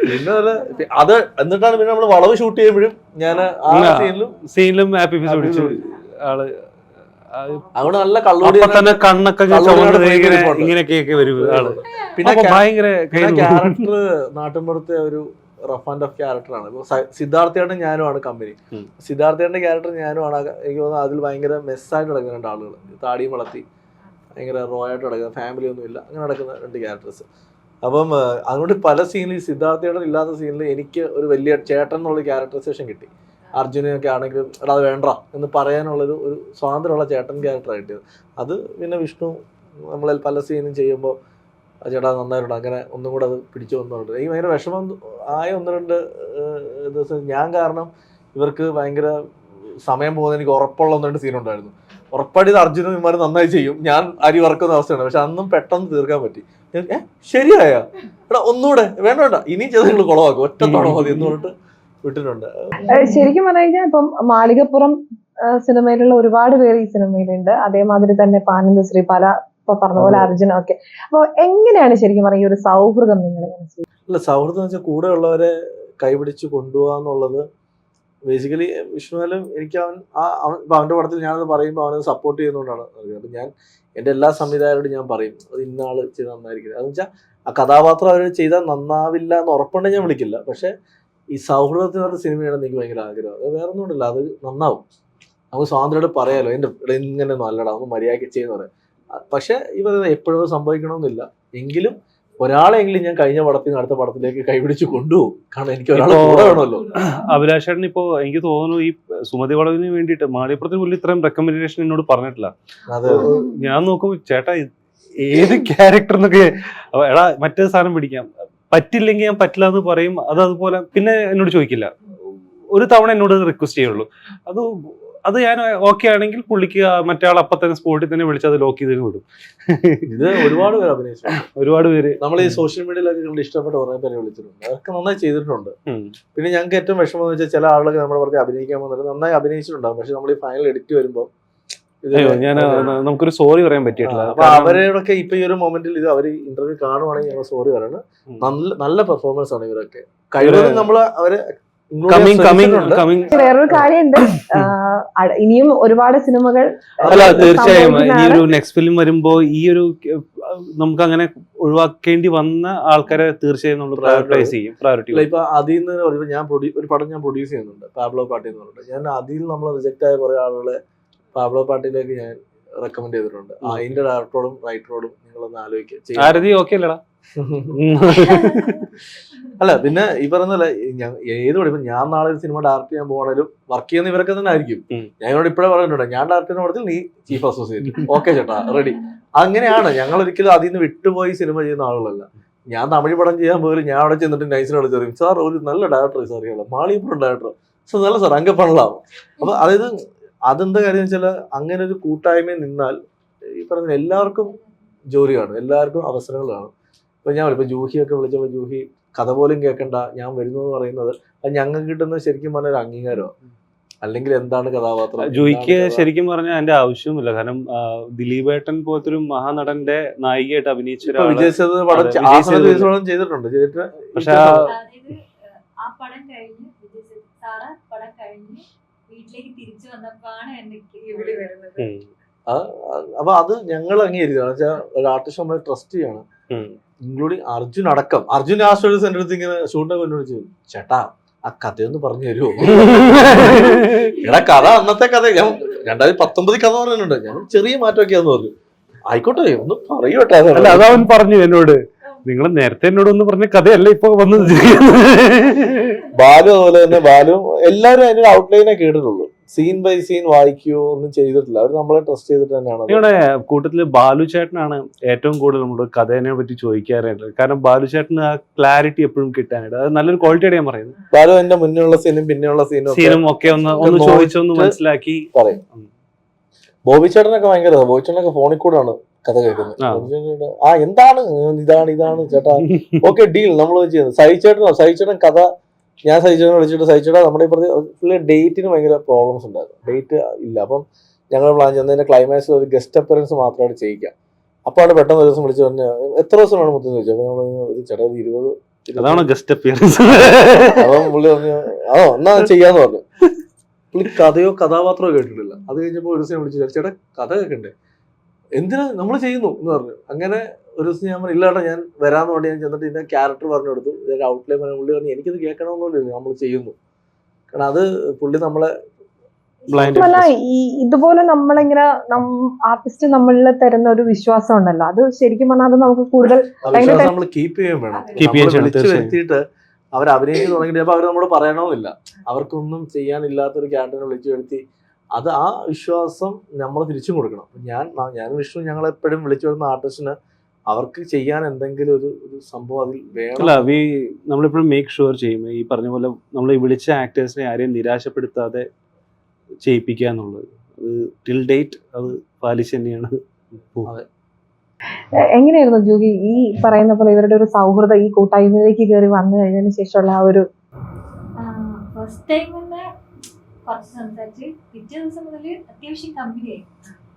പിന്നെ അത് എന്നിട്ടാണ് പിന്നെ നമ്മള് വളവ് ഷൂട്ട് ചെയ്യുമ്പോഴും ഞാൻ ആ സീനിലും ഹാപ്പി പീസ് കുടിച്ചു ആള്. അവിടെ നല്ല കള്ളൂടി തന്നെ കണ്ണൊക്കെ ഇങ്ങനെയൊക്കെ വരും ആള്. പിന്നെ ക്യാരക്ടർ നാട്ടിൻപുറത്തെ ഒരു റഫ് ആൻഡ് ടഫ് ക്യാരക്ടറാണ്. ഇപ്പൊ സിദ്ധാർത്ഥയുടെ ഞാനുമാണ് കമ്പനി. സിദ്ധാർത്ഥയുടെ ക്യാരക്ടർ ഞാനുമാണ്. എനിക്ക് തോന്നുന്നത് അതിൽ ഭയങ്കര മെസ്സായിട്ട് നടക്കുന്ന 2 ആളുകൾ, താടിയും വളർത്തി ഭയങ്കര റോ ആയിട്ട് നടക്കുന്ന, ഫാമിലി ഒന്നും ഇല്ല, അങ്ങനെ നടക്കുന്ന 2 ക്യാരക്ടേഴ്സ്. അപ്പം അതുകൊണ്ട് പല സീനിൽ സിദ്ധാർത്ഥയുടെ ഇല്ലാത്ത സീനിൽ എനിക്ക് ഒരു വലിയ ചേട്ടൻ എന്നുള്ള ക്യാരക്ടറൈസേഷൻ കിട്ടി. അർജുനൊക്കെ ആണെങ്കിലും എടാ അത് വേണ്ട എന്ന് പറയാനുള്ളൊരു സ്വാതന്ത്ര്യമുള്ള ചേട്ടൻ ക്യാരക്ടർ കിട്ടിയത്. അത് പിന്നെ വിഷ്ണു നമ്മളെ പല സീനും ചെയ്യുമ്പോൾ ചേട്ടാ നന്നായിട്ടുണ്ട്, അങ്ങനെ ഒന്നും കൂടെ അത് പിടിച്ചു വന്നിട്ടുണ്ട്. എനിക്ക് ഭയങ്കര വിഷമം ആയ 1-2 ദിവസം ഞാൻ കാരണം ഇവർക്ക് ഭയങ്കര സമയം പോകുന്നത് എനിക്ക് ഉറപ്പുള്ള 1-2 സീനുണ്ടായിരുന്നു. ഉറപ്പായിട്ട് ഇത് അർജുനും ഇമാര് നന്നായി ചെയ്യും, ഞാൻ അരി വറക്കുന്ന അവസ്ഥയാണ്. പക്ഷെ അന്നും പെട്ടെന്ന് തീർക്കാൻ പറ്റി. ശരിയായ എടാ ഒന്നുകൂടെ വേണ്ട ഇനി ചെയ്ത് നിങ്ങൾ കുളവാക്കും, ഒറ്റ തവണ മതി എന്ന് പറഞ്ഞിട്ട് വിട്ടിട്ടുണ്ട്. ശരിക്കും പറഞ്ഞു കഴിഞ്ഞാൽ ഇപ്പം മാളികപ്പുറം സിനിമയിലുള്ള ഒരുപാട് പേര് ഈ സിനിമയിലുണ്ട്. അതേമാതിരി തന്നെ പാനന്ദശ്രീ, പല ഇപ്പൊ പറഞ്ഞ പോലെ അർജുനൊക്കെ. അപ്പൊ എങ്ങനെയാണ് ശരിക്കും പറഞ്ഞ ഒരു സൗഹൃദം നിങ്ങൾ? അല്ല, സൗഹൃദം എന്ന് വെച്ചാൽ കൂടെ ഉള്ളവരെ കൈപിടിച്ച് കൊണ്ടുപോകാന്നുള്ളത് ബേസിക്കലി വിഷ്ണുവിലും എനിക്ക് അവന്റെ പടത്തിൽ ഞാനത് പറയുമ്പോൾ അവനത് സപ്പോർട്ട് ചെയ്യുന്നതുകൊണ്ടാണ്. അപ്പൊ ഞാൻ എൻ്റെ എല്ലാ സംവിധായകരോടും ഞാൻ പറയും അത് ഇന്ന ആള് ചെയ്ത് നന്നായിരിക്കും. അതെന്ന് വെച്ചാൽ ആ കഥാപാത്രം അവർ ചെയ്താൽ നന്നാവില്ല എന്ന് ഉറപ്പുണ്ടെങ്കിൽ ഞാൻ വിളിക്കില്ല. പക്ഷെ ഈ സൗഹൃദത്തിനകത്ത് സിനിമയാണെന്ന് എനിക്ക് ഭയങ്കര ആഗ്രഹം. അത് വേറെ ഒന്നും ഉണ്ടല്ല, അത് നന്നാവും. നമുക്ക് സ്വാതന്ത്ര്യമായിട്ട് പറയാലോ എൻ്റെ ഇങ്ങനെ നല്ലടാ ഒന്ന് മര്യാദയ്ക്ക് ചെയ്യുന്ന പറയാം. പക്ഷെ ഇവർ എപ്പോഴും സംഭവിക്കണമെന്നില്ല. എങ്കിലും ഒരാളെങ്കിലും ഞാൻ കഴിഞ്ഞ പടത്തിൽ നിന്ന് അടുത്ത പടത്തിലേക്ക് കൈപിടിച്ച് കൊണ്ടുപോകും. കാരണം എനിക്ക് ഒരാളെ കൂടെ വേണമല്ലോ. അഭിലാഷേട്ടൻ ഇപ്പോ എനിക്ക് തോന്നുന്നു ഈ സുമതി വളവിന് വേണ്ടിയിട്ട് മാളികപ്പുറത്തിന് പുള്ളി ഇത്രയും റെക്കമെൻഡേഷൻ എന്നോട് പറഞ്ഞിട്ടില്ല. ഞാൻ നോക്കുമ്പോ ചേട്ടാ ഏത് ക്യാരക്ടർ എന്നൊക്കെ എടാ മറ്റേ സാധനം പിടിക്കാം, പറ്റില്ലെങ്കിൽ ഞാൻ പറ്റില്ല എന്ന് പറയും. അതുപോലെ പിന്നെ എന്നോട് ചോദിക്കില്ല, ഒരു തവണ എന്നോട് റിക്വസ്റ്റ് ചെയ്യുള്ളൂ. അത് ഞാൻ ഓക്കെ ആണെങ്കിൽ പുള്ളിക്ക് മറ്റേ ആൾ അപ്പൊ തന്നെ സ്പോട്ടിൽ തന്നെ വിളിച്ച് അത് ലോക്ക് ചെയ്ത് വിടും. ഇത് ഒരുപാട് പേര് അഭിനയിച്ചു, ഒരുപാട് പേര് നമ്മൾ ഈ സോഷ്യൽ മീഡിയയിലൊക്കെ കണ്ട് ഇഷ്ടപ്പെട്ട കുറെ പേരെ വിളിച്ചിട്ടുണ്ട്. അതൊക്കെ നന്നായി ചെയ്തിട്ടുണ്ട്. പിന്നെ ഞങ്ങൾക്ക് ഏറ്റവും വിഷമം എന്ന് വെച്ചാൽ ചില ആളുകളൊക്കെ നമ്മുടെ പറഞ്ഞ് അഭിനയിക്കാൻ വന്നിട്ട് നന്നായി അഭിനയിച്ചിട്ടുണ്ടാവും. പക്ഷെ നമ്മൾ ഈ ഫൈനൽ എഡിറ്റ് വരുമ്പോൾ നമുക്കൊരു സോറി പറയാൻ പറ്റിയിട്ടില്ല. അപ്പൊ അവരോടൊക്കെ ഇപ്പൊ ഈ ഒരു മൊമെന്റിൽ ഇത് അവർ ഇന്റർവ്യൂ കാണുവാണെങ്കിൽ ഞങ്ങൾ സോറി പറയണം. നല്ല പെർഫോമൻസ് ആണ് ഇവരൊക്കെ. കഴിവതും നമ്മള് അവരെ വേറൊരു കാര്യമുണ്ട്, ഇനിയും ഒരുപാട് സിനിമകൾ. അല്ല തീർച്ചയായും ഈ ഒരു നെക്സ്റ്റ് ഫിലിം വരുമ്പോ ഈ ഒരു നമുക്ക് അങ്ങനെ ഒഴിവാക്കേണ്ടി വന്ന ആൾക്കാരെ തീർച്ചയായും നമ്മൾ പ്രയോറിറ്റൈസ് ചെയ്യും. പ്രയോറിറ്റി ഇപ്പൊ അതിൽ നിന്ന് ഞാൻ ഒരു പടം ഞാൻ പ്രൊഡ്യൂസ് ചെയ്യുന്നുണ്ട്, പാബ്ലോ പാട്ടി എന്ന് പറഞ്ഞിട്ട്. ഞാൻ അതിൽ നമ്മൾ റിജക്റ്റ് ആയ കുറെ ആളുകളെ പാബ്ലോ പാട്ടിയിലേക്ക് ഞാൻ റെക്കമെൻഡ് ചെയ്തിട്ടുണ്ട്. അതിന്റെ ഡയറക്ടറോടും റൈറ്ററോടും നിങ്ങളൊന്ന് ആലോചിക്കുക. ആരതി ഓക്കെ അല്ലടാ? അല്ല പിന്നെ ഈ പറയുന്നല്ലേ ഏത് പഠിപ്പം ഞാൻ നാളെ ഒരു സിനിമ ഡയറക്ട് ചെയ്യാൻ പോകണേലും വർക്ക് ചെയ്യുന്ന ഇവരൊക്കെ തന്നെ ആയിരിക്കും. ഞാൻ ഇവരോട് ഇപ്പോഴേ പറഞ്ഞിട്ടുണ്ട്, ഞാൻ ഡയറക്ട് ചെയ്യുന്ന പടത്തിൽ നീ ചീഫ് അസോസിയേറ്റ്. ഓക്കെ ചേട്ടാ, റെഡി. അങ്ങനെയാണ്. ഞങ്ങൾ ഒരിക്കലും അതിൽ നിന്ന് വിട്ടുപോയി സിനിമ ചെയ്യുന്ന ആളുകളല്ല. ഞാൻ തമിഴ് പടം ചെയ്യാൻ പോലും ഞാൻ അവിടെ ചെന്നിട്ട് നൈസിനോട് ചോദിക്കും, സാർ ഒരു നല്ല ഡയറക്ടർ സാർ ഇയാളെ മാളിയപ്പുറം ഡയറക്ടർ സാർ, നല്ല സാർ അങ്ങ് പണലാവും. അപ്പൊ അതായത് അതെന്താ കാര്യം വെച്ചാൽ അങ്ങനെ ഒരു കൂട്ടായ്മ നിന്നാൽ ഈ പറഞ്ഞ എല്ലാവർക്കും ജോലി കാണും, എല്ലാവർക്കും അവസരങ്ങൾ കാണും. ഇപ്പൊ ഞാൻ ഇപ്പൊ ജൂഹിയൊക്കെ വിളിച്ചപ്പോൾ ജൂഹി കഥ പോലും കേൾക്കണ്ട ഞാൻ വരുന്നു എന്ന് പറയുന്നത് അത് ഞങ്ങൾക്ക് കിട്ടുന്നത് ശരിക്കും പറഞ്ഞ ഒരു അംഗീകാരമാണ്. അല്ലെങ്കിൽ എന്താണ് കഥാപാത്രം? ജൂഹിക്ക് ശരിക്കും പറഞ്ഞാൽ അതിന്റെ ആവശ്യവുമില്ല. കാരണം ദിലീപേട്ടൻ പോലത്തെ ഒരു മഹാനടന്റെ നായികയായിട്ട് അഭിനയിച്ച വിജയിച്ചത് പടം ചെയ്തിട്ടുണ്ട്. പക്ഷെ ആ പടം കഴിഞ്ഞ് സാറ പടം കഴിഞ്ഞ് വീട്ടിലേക്ക് തിരിച്ചു വന്നപ്പോഴാണ് എനിക്ക് ഇവിടെ വരുന്നത്. അപ്പൊ അത് ഞങ്ങൾ അംഗീകരിക്കണം. വെച്ചാൽ ഒരു ആർട്ടിസ്റ്റ് നമ്മളെ ട്രസ്റ്റ് ചെയ്യണം, ഇൻക്ലൂഡിങ് അർജുൻ അടക്കം. അർജുൻ ആ സ്റ്റോറീസ് എൻ്റെ അടുത്ത് ഇങ്ങനെ ഷൂട്ടിനെ കൊണ്ടുവച്ചു, ചേട്ടാ ആ കഥയൊന്ന് പറഞ്ഞു തരുമോ? എടാ കഥ അന്നത്തെ കഥ ഞാൻ 2019 കഥ പറഞ്ഞിട്ടുണ്ട്, ഞാൻ ചെറിയ മാറ്റമൊക്കെയാന്ന് പറഞ്ഞു. ആയിക്കോട്ടെ ഒന്ന് പറയൂട്ടെ. അല്ല അതവൻ പറഞ്ഞു എന്നോട്, നിങ്ങൾ നേരത്തെ എന്നോട് ഒന്ന് പറഞ്ഞ കഥയല്ല ഇപ്പൊ വന്നത്. ബാലു അതുപോലെ തന്നെ, ബാലു എല്ലാവരും അതിന്റെ ഔട്ട്ലൈനെ കേട്ടിട്ടുള്ളൂ, സീൻ ബൈ സീൻ വായിക്കുകയോ ഒന്നും ചെയ്തിട്ടില്ല. അവർ നമ്മളെ ട്രസ്റ്റ് ചെയ്തിട്ട് തന്നെയാണ്. ഇവിടെ കൂട്ടത്തില് ബാലു ചേട്ടനാണ് ഏറ്റവും കൂടുതൽ നമ്മുടെ കഥേനെ പറ്റി ചോദിക്കാറായിട്ട്. കാരണം ബാലു ചേട്ടന് ആ ക്ലാരിറ്റി എപ്പോഴും കിട്ടാനായിട്ട് അത് നല്ലൊരു ക്വാളിറ്റിയാണ് ഞാൻ പറയുന്നത്. ബാലു എന്റെ മുന്നുള്ള സീനും പിന്നെയുള്ള സീനും ഒക്കെ ഒന്ന് ചോദിച്ചൊന്ന് മനസ്സിലാക്കി പറയും. ബോബി ചേട്ടനൊക്കെ ഭയങ്കര, ബോബി ചേട്ടനൊക്കെ ഫോണിൽ കൂടാണ് കഥ കേൾക്കുന്നത്. ആ എന്താണ് ഇതാണ് ചേട്ടാ, ഓക്കെ ഡീൽ നമ്മൾ ചെയ്യുന്നത്. സഹിച്ചേട്ടൻ കഥ ഞാൻ സഹിച്ചേട്ടനെ വിളിച്ചിട്ട്, സഹിച്ചേട്ടാ നമ്മുടെ പുള്ളി ഡേറ്റിന് ഭയങ്കര പ്രോബ്ലംസ് ഉണ്ടായിരുന്നു, ഡേറ്റ് ഇല്ല. അപ്പം ഞങ്ങൾ പ്ലാൻ ചെയ്യുന്നതിന്റെ ക്ലൈമാക്സിൽ ഒരു ഗസ്റ്റ് അപ്പിയറൻസ് മാത്രമായിട്ട് ചെയ്യിക്കാം. അപ്പൊ അവിടെ പെട്ടെന്ന് ഒരു ദിവസം വിളിച്ചു പറഞ്ഞ എത്ര ദിവസമാണ് മൊത്തം ചോദിച്ചു. അപ്പൊ നമ്മൾ ചേട്ടാ 20 ഗസ്റ്റ് അപ്പിയറൻസ്. അപ്പം പുള്ളി പറഞ്ഞു എന്നാ ചെയ്യാന്ന് പറഞ്ഞു. പുള്ളി കഥയോ കഥാപാത്രമോ കേട്ടിട്ടില്ല. അത് കഴിഞ്ഞപ്പോൾ ഒരു ദിവസം വിളിച്ചു, ചേട്ടാ കഥ കേൾക്കണ്ടേ, എന്തിനാ നമ്മൾ ചെയ്യുന്നു എന്ന് പറഞ്ഞു. അങ്ങനെ ഒരു ദിവസം ഞാൻ പറഞ്ഞു ഇല്ലാട്ടോ ഞാൻ വരാന്ന് പറഞ്ഞ് ഞാൻ ചെന്നിട്ട് ഇതിന്റെ ക്യാരക്ടർ പറഞ്ഞു കൊടുത്തു, ഇതിന്റെ ഔട്ട്ലൈൻ പറഞ്ഞു. പുള്ളി പറഞ്ഞു എനിക്കിത് കേൾക്കണമെന്നില്ല, നമ്മൾ ചെയ്യുന്നു. കാരണം അത് പുള്ളി നമ്മളെ ഇതുപോലെ നമ്മളിങ്ങനെ ആർട്ടിസ്റ്റ് നമ്മളിൽ തരുന്ന ഒരു വിശ്വാസം ഉണ്ടല്ലോ, അത് ശരിക്കും പറഞ്ഞാൽ അത് നമുക്ക് കൂടുതൽ നമ്മൾ കീപ്പ് ചെയ്യാൻ വേണം. വിളിച്ചു വരുത്തിയിട്ട് അവർ അഭിനയിച്ച് തുടങ്ങിയിട്ട് അവർ നമ്മളോട് പറയണമെന്നില്ല. അവർക്കൊന്നും ചെയ്യാനില്ലാത്തൊരു ക്യാരക്ടറിനെ വിളിച്ചു വരുത്തി അത് ആ വിശ്വാസം നമ്മൾ തിരിച്ചും കൊടുക്കണം. ഞാൻ വിഷ്ണു ഞങ്ങളെപ്പോഴും വിളിച്ചു വരുന്ന ആർട്ടിസ്റ്റിന് അവർക്ക് ചെയ്യാൻ എന്തെങ്കിലും ഒരു സംഭവം അതിൽ വേണം. അല്ല നമ്മളിപ്പോഴും മേക്ക് ഷുവർ ചെയ്യും ഈ പറഞ്ഞ പോലെ നമ്മൾ ഈ വിളിച്ച ആക്ടേഴ്സിനെ ആരെയും നിരാശപ്പെടുത്താതെ ചെയ്യിപ്പിക്കുക എന്നുള്ളത്. അത് ടിൽ ഡേറ്റ് അത് പാലിച്ച് തന്നെയാണ്. എങ്ങനെയായിരുന്നു ജൂഹി ഈ പറയുന്ന പോലെ ഇവരുടെ ഒരു സൗഹൃദം ഈ കൂട്ടായ്മയിലേക്ക് കയറി വന്നു കഴിഞ്ഞതിന് ശേഷമുള്ള ആ ഒരു ഫസ്റ്റ് ടൈം തന്നെ കുറച്ച് സംസാരിച്ച് പിറ്റേ ദിവസം മുതൽ അത്യാവശ്യം കമ്പനിയായി.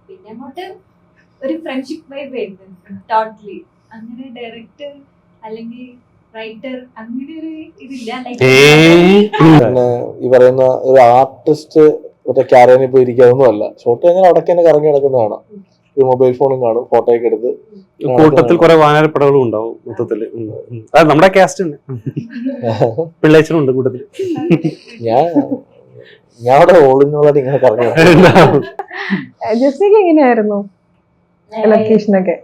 പിന്നെ അങ്ങോട്ട് ഒരു ഫ്രണ്ട്ഷിപ്പ് വൈബ് ആയിരുന്നു ടോട്ടലി. അങ്ങനെ ഡയറക്ടർ അല്ലെങ്കിൽ റൈറ്റർ അങ്ങനെ ഒരു ഇതില്ല. ഈ പറയുന്ന ഒരു ആർട്ടിസ്റ്റ് മറ്റേ ക്യാരനിൽ പോയി ഇരിക്കാതൊന്നും അല്ല. ഷോട്ട് കഴിഞ്ഞാൽ അടക്ക തന്നെ കറങ്ങി നടക്കുന്നതാണ്. ഒരു മൊബൈൽ ഫോണും കാണും, ഫോട്ടോയൊക്കെ എടുത്ത്. കൂട്ടത്തിൽ കുറെ വാനരപ്പടകളും ഉണ്ടാവും മൊത്തത്തില്. നമ്മുടെ കാസ്റ്റ് പിള്ളേച്ചനും ഉണ്ട് കൂട്ടത്തില്. ഞാൻ അവിടെ ഓളിനോളായിട്ട് ഇങ്ങനെ കറങ്ങി. ജെസ്സിക്ക് എങ്ങനെയായിരുന്നു ലൊക്കേഷനൊക്കെ?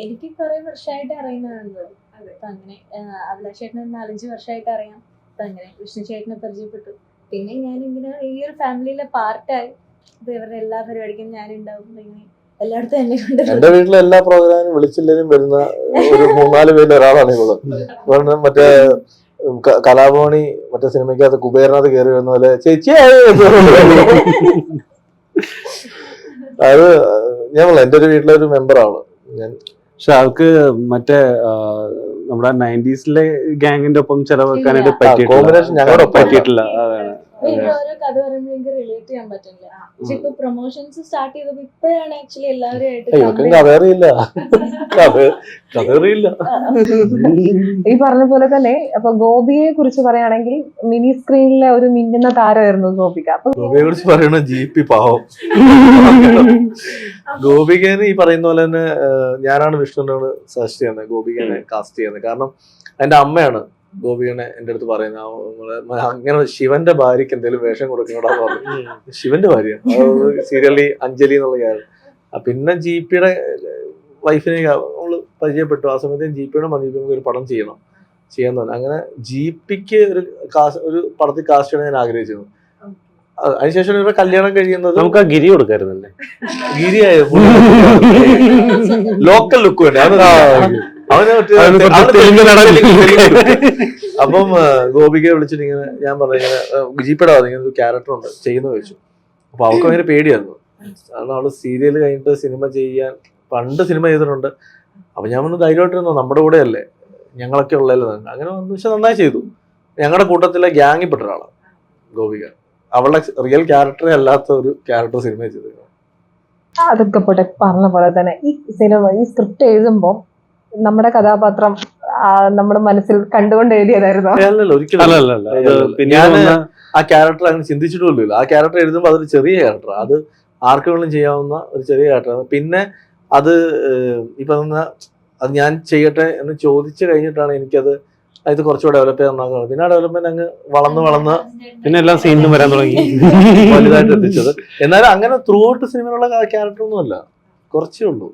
എനിക്ക് കുറെ വർഷമായിട്ട് അറിയുന്നതാണല്ലോ. അങ്ങനെ അഭിലാഷ് ചേട്ടനെ 4-5 വർഷമായിട്ട് അറിയാം. അപ്പൊ അങ്ങനെ വിഷ്ണു ചേട്ടനെ പരിചയപ്പെട്ടു. പിന്നെ ഞാനിങ്ങനെ ഈ ഒരു ഫാമിലിയിലെ പാർട്ടായി. ഇപ്പൊ ഇവരുടെ എല്ലാ പരിപാടിക്കും ഞാനുണ്ടാവും. ഇങ്ങനെ എല്ലായിടത്തും എന്നെ കൊണ്ട് എന്റെ വീട്ടിലെ എല്ലാ പ്രോഗ്രാമിനും വിളിച്ചില്ലെങ്കിലും വരുന്ന ഒരു 3-4 പേരിൽ ഒരാളാണ് ഇവള്. മറ്റേ കലാഭവനി മറ്റേ സിനിമയ്ക്കകത്ത് കുബേരനകത്ത് കയറി വരുന്ന പോലെ ചേച്ചി അത് എന്റെ ഒരു വീട്ടിലെ ഒരു മെമ്പറാണ് ഞാൻ. പക്ഷെ ആൾക്ക് മറ്റേ നമ്മുടെ 90s ഗാങ്ങിന്റെ ഒപ്പം ചെലവെക്കാനായിട്ട് പറ്റിയിട്ടില്ല. അതാണ് ഓരോ കഥ പറയുമ്പോൾ എനിക്ക് റിലേറ്റ് ചെയ്യാൻ പറ്റില്ല. പക്ഷെ ഇപ്പൊ പ്രൊമോഷൻസ് സ്റ്റാർട്ട് ചെയ്തപ്പോ ഇപ്പോഴാണ് ആക്ച്വലി എല്ലാവരുമായിട്ട് ഈ പറഞ്ഞ പോലെ തന്നെ അപ്പൊ ഗോപിയെ കുറിച്ച് പറയുകയാണെങ്കിൽ മിനി സ്ക്രീനിലെ ഒരു മിന്നുന്ന താരമായിരുന്നു ഗോപിക. അപ്പൊ ഗോപിയെ കുറിച്ച് പറയണ GP പാവം. ഗോപികനെ ഈ പറയുന്ന പോലെ തന്നെ ഞാനാണ് വിഷ്ണുവിനോട് സജസ്റ്റ് ചെയ്യുന്നത് ഗോപികനെ കാസ്റ്റ് ചെയ്യുന്നത്. കാരണം എന്റെ അമ്മയാണ് ഗോപികനെ എന്റെ അടുത്ത് പറയുന്നത് അങ്ങനെ ശിവന്റെ ഭാര്യക്ക് എന്തെങ്കിലും വേഷം കൊടുക്കണോടാന്ന് പറഞ്ഞു. ശിവന്റെ ഭാര്യ സീരിയലി അഞ്ജലി എന്നുള്ള കാര്യം പിന്നെ GP-യുടെ വൈഫിനെ നമ്മൾ പരിചയപ്പെട്ടു. ആ സമയത്ത് GP-യുടെ നമുക്ക് ഒരു പടം ചെയ്യാൻ തോന്നി. അങ്ങനെ GP-ക്ക് ഒരു പടത്തിൽ കാസ്റ്റ് ചെയ്യാൻ ഞാൻ ആഗ്രഹിച്ചിരുന്നു. അതിനുശേഷം ഇവരുടെ കല്യാണം കഴിയുന്നത് നമുക്ക് ആ ഗിരി കൊടുക്കായിരുന്നല്ലേ, ഗിരിയായ ലോക്കൽ ലുക്ക് വേണ്ടേ അവന് അപ്പം ഗോപികയെ വിളിച്ചിട്ട് ഇങ്ങനെ ഞാൻ പറഞ്ഞു ഇങ്ങനെ GP-യുടെ ഇങ്ങനെ ഒരു ക്യാരക്ടർ ഉണ്ട് ചെയ്യുന്ന വെച്ചു. അപ്പൊ അവൾക്ക് ഭയങ്കര പേടിയായിരുന്നു. കാരണം അവള് സീരിയൽ കഴിഞ്ഞിട്ട് സിനിമ ചെയ്യാൻ പണ്ട് സിനിമ ചെയ്തിട്ടുണ്ട്. അപ്പൊ ഞാൻ പറഞ്ഞു ധൈര്യമായിട്ടിരുന്നോ, നമ്മുടെ കൂടെ അല്ലേ, ഞങ്ങളൊക്കെ ഉള്ളതല്ലേ. അങ്ങനെ വന്നു പക്ഷെ നന്നായി ചെയ്തു. ഞങ്ങളുടെ കൂട്ടത്തിലെ ഗ്യാങ്ങിൽ പെട്ട ഒരാളാണ് ഗോപിക. അവളുടെ റിയൽ ക്യാരക്ടറെ അല്ലാത്ത ഒരു ക്യാരക്ടർ സിനിമ ചെയ്തത്. അതൊക്കെ പോട്ടെ, പറഞ്ഞ പോലെ തന്നെ ഈ സ്ക്രിപ്റ്റ് എഴുതുമ്പോൾ നമ്മുടെ കഥാപാത്രം നമ്മുടെ മനസ്സിൽ കണ്ടുകൊണ്ട് എഴുതിയതായിരുന്നു. അല്ലല്ലോ, ഒരിക്കലും ഞാൻ ആ ക്യാരക്ടർ അങ്ങനെ ചിന്തിച്ചിട്ടുമില്ല. ആ ക്യാരക്ടർ എഴുതുമ്പോൾ അതൊരു ചെറിയ ക്യാരക്ടർ, അത് ആർക്ക് വേണമെങ്കിലും ചെയ്യാവുന്ന ഒരു ചെറിയ ക്യാരക്ടറാണ്. പിന്നെ അത് ഇപ്പൊ അത് ഞാൻ ചെയ്യട്ടെ എന്ന് ചോദിച്ചു കഴിഞ്ഞിട്ടാണ് എനിക്കത് ഇത് കുറച്ചുകൂടെ ഡെവലപ്പ് ചെയ്യാൻ നോക്കുന്നത്. പിന്നെ ആ ഡെവലപ്മെന്റ് അങ്ങ് വളർന്ന് പിന്നെ എല്ലാ സീനിലും വരാൻ തുടങ്ങി, വലുതായിട്ട് എത്തിച്ചത്. എന്നാലും അങ്ങനെ ത്രൂ ഔട്ട് സിനിമയിലുള്ള ക്യാരക്ടർ ഒന്നും അല്ല, കുറച്ചേ ഉള്ളൂ.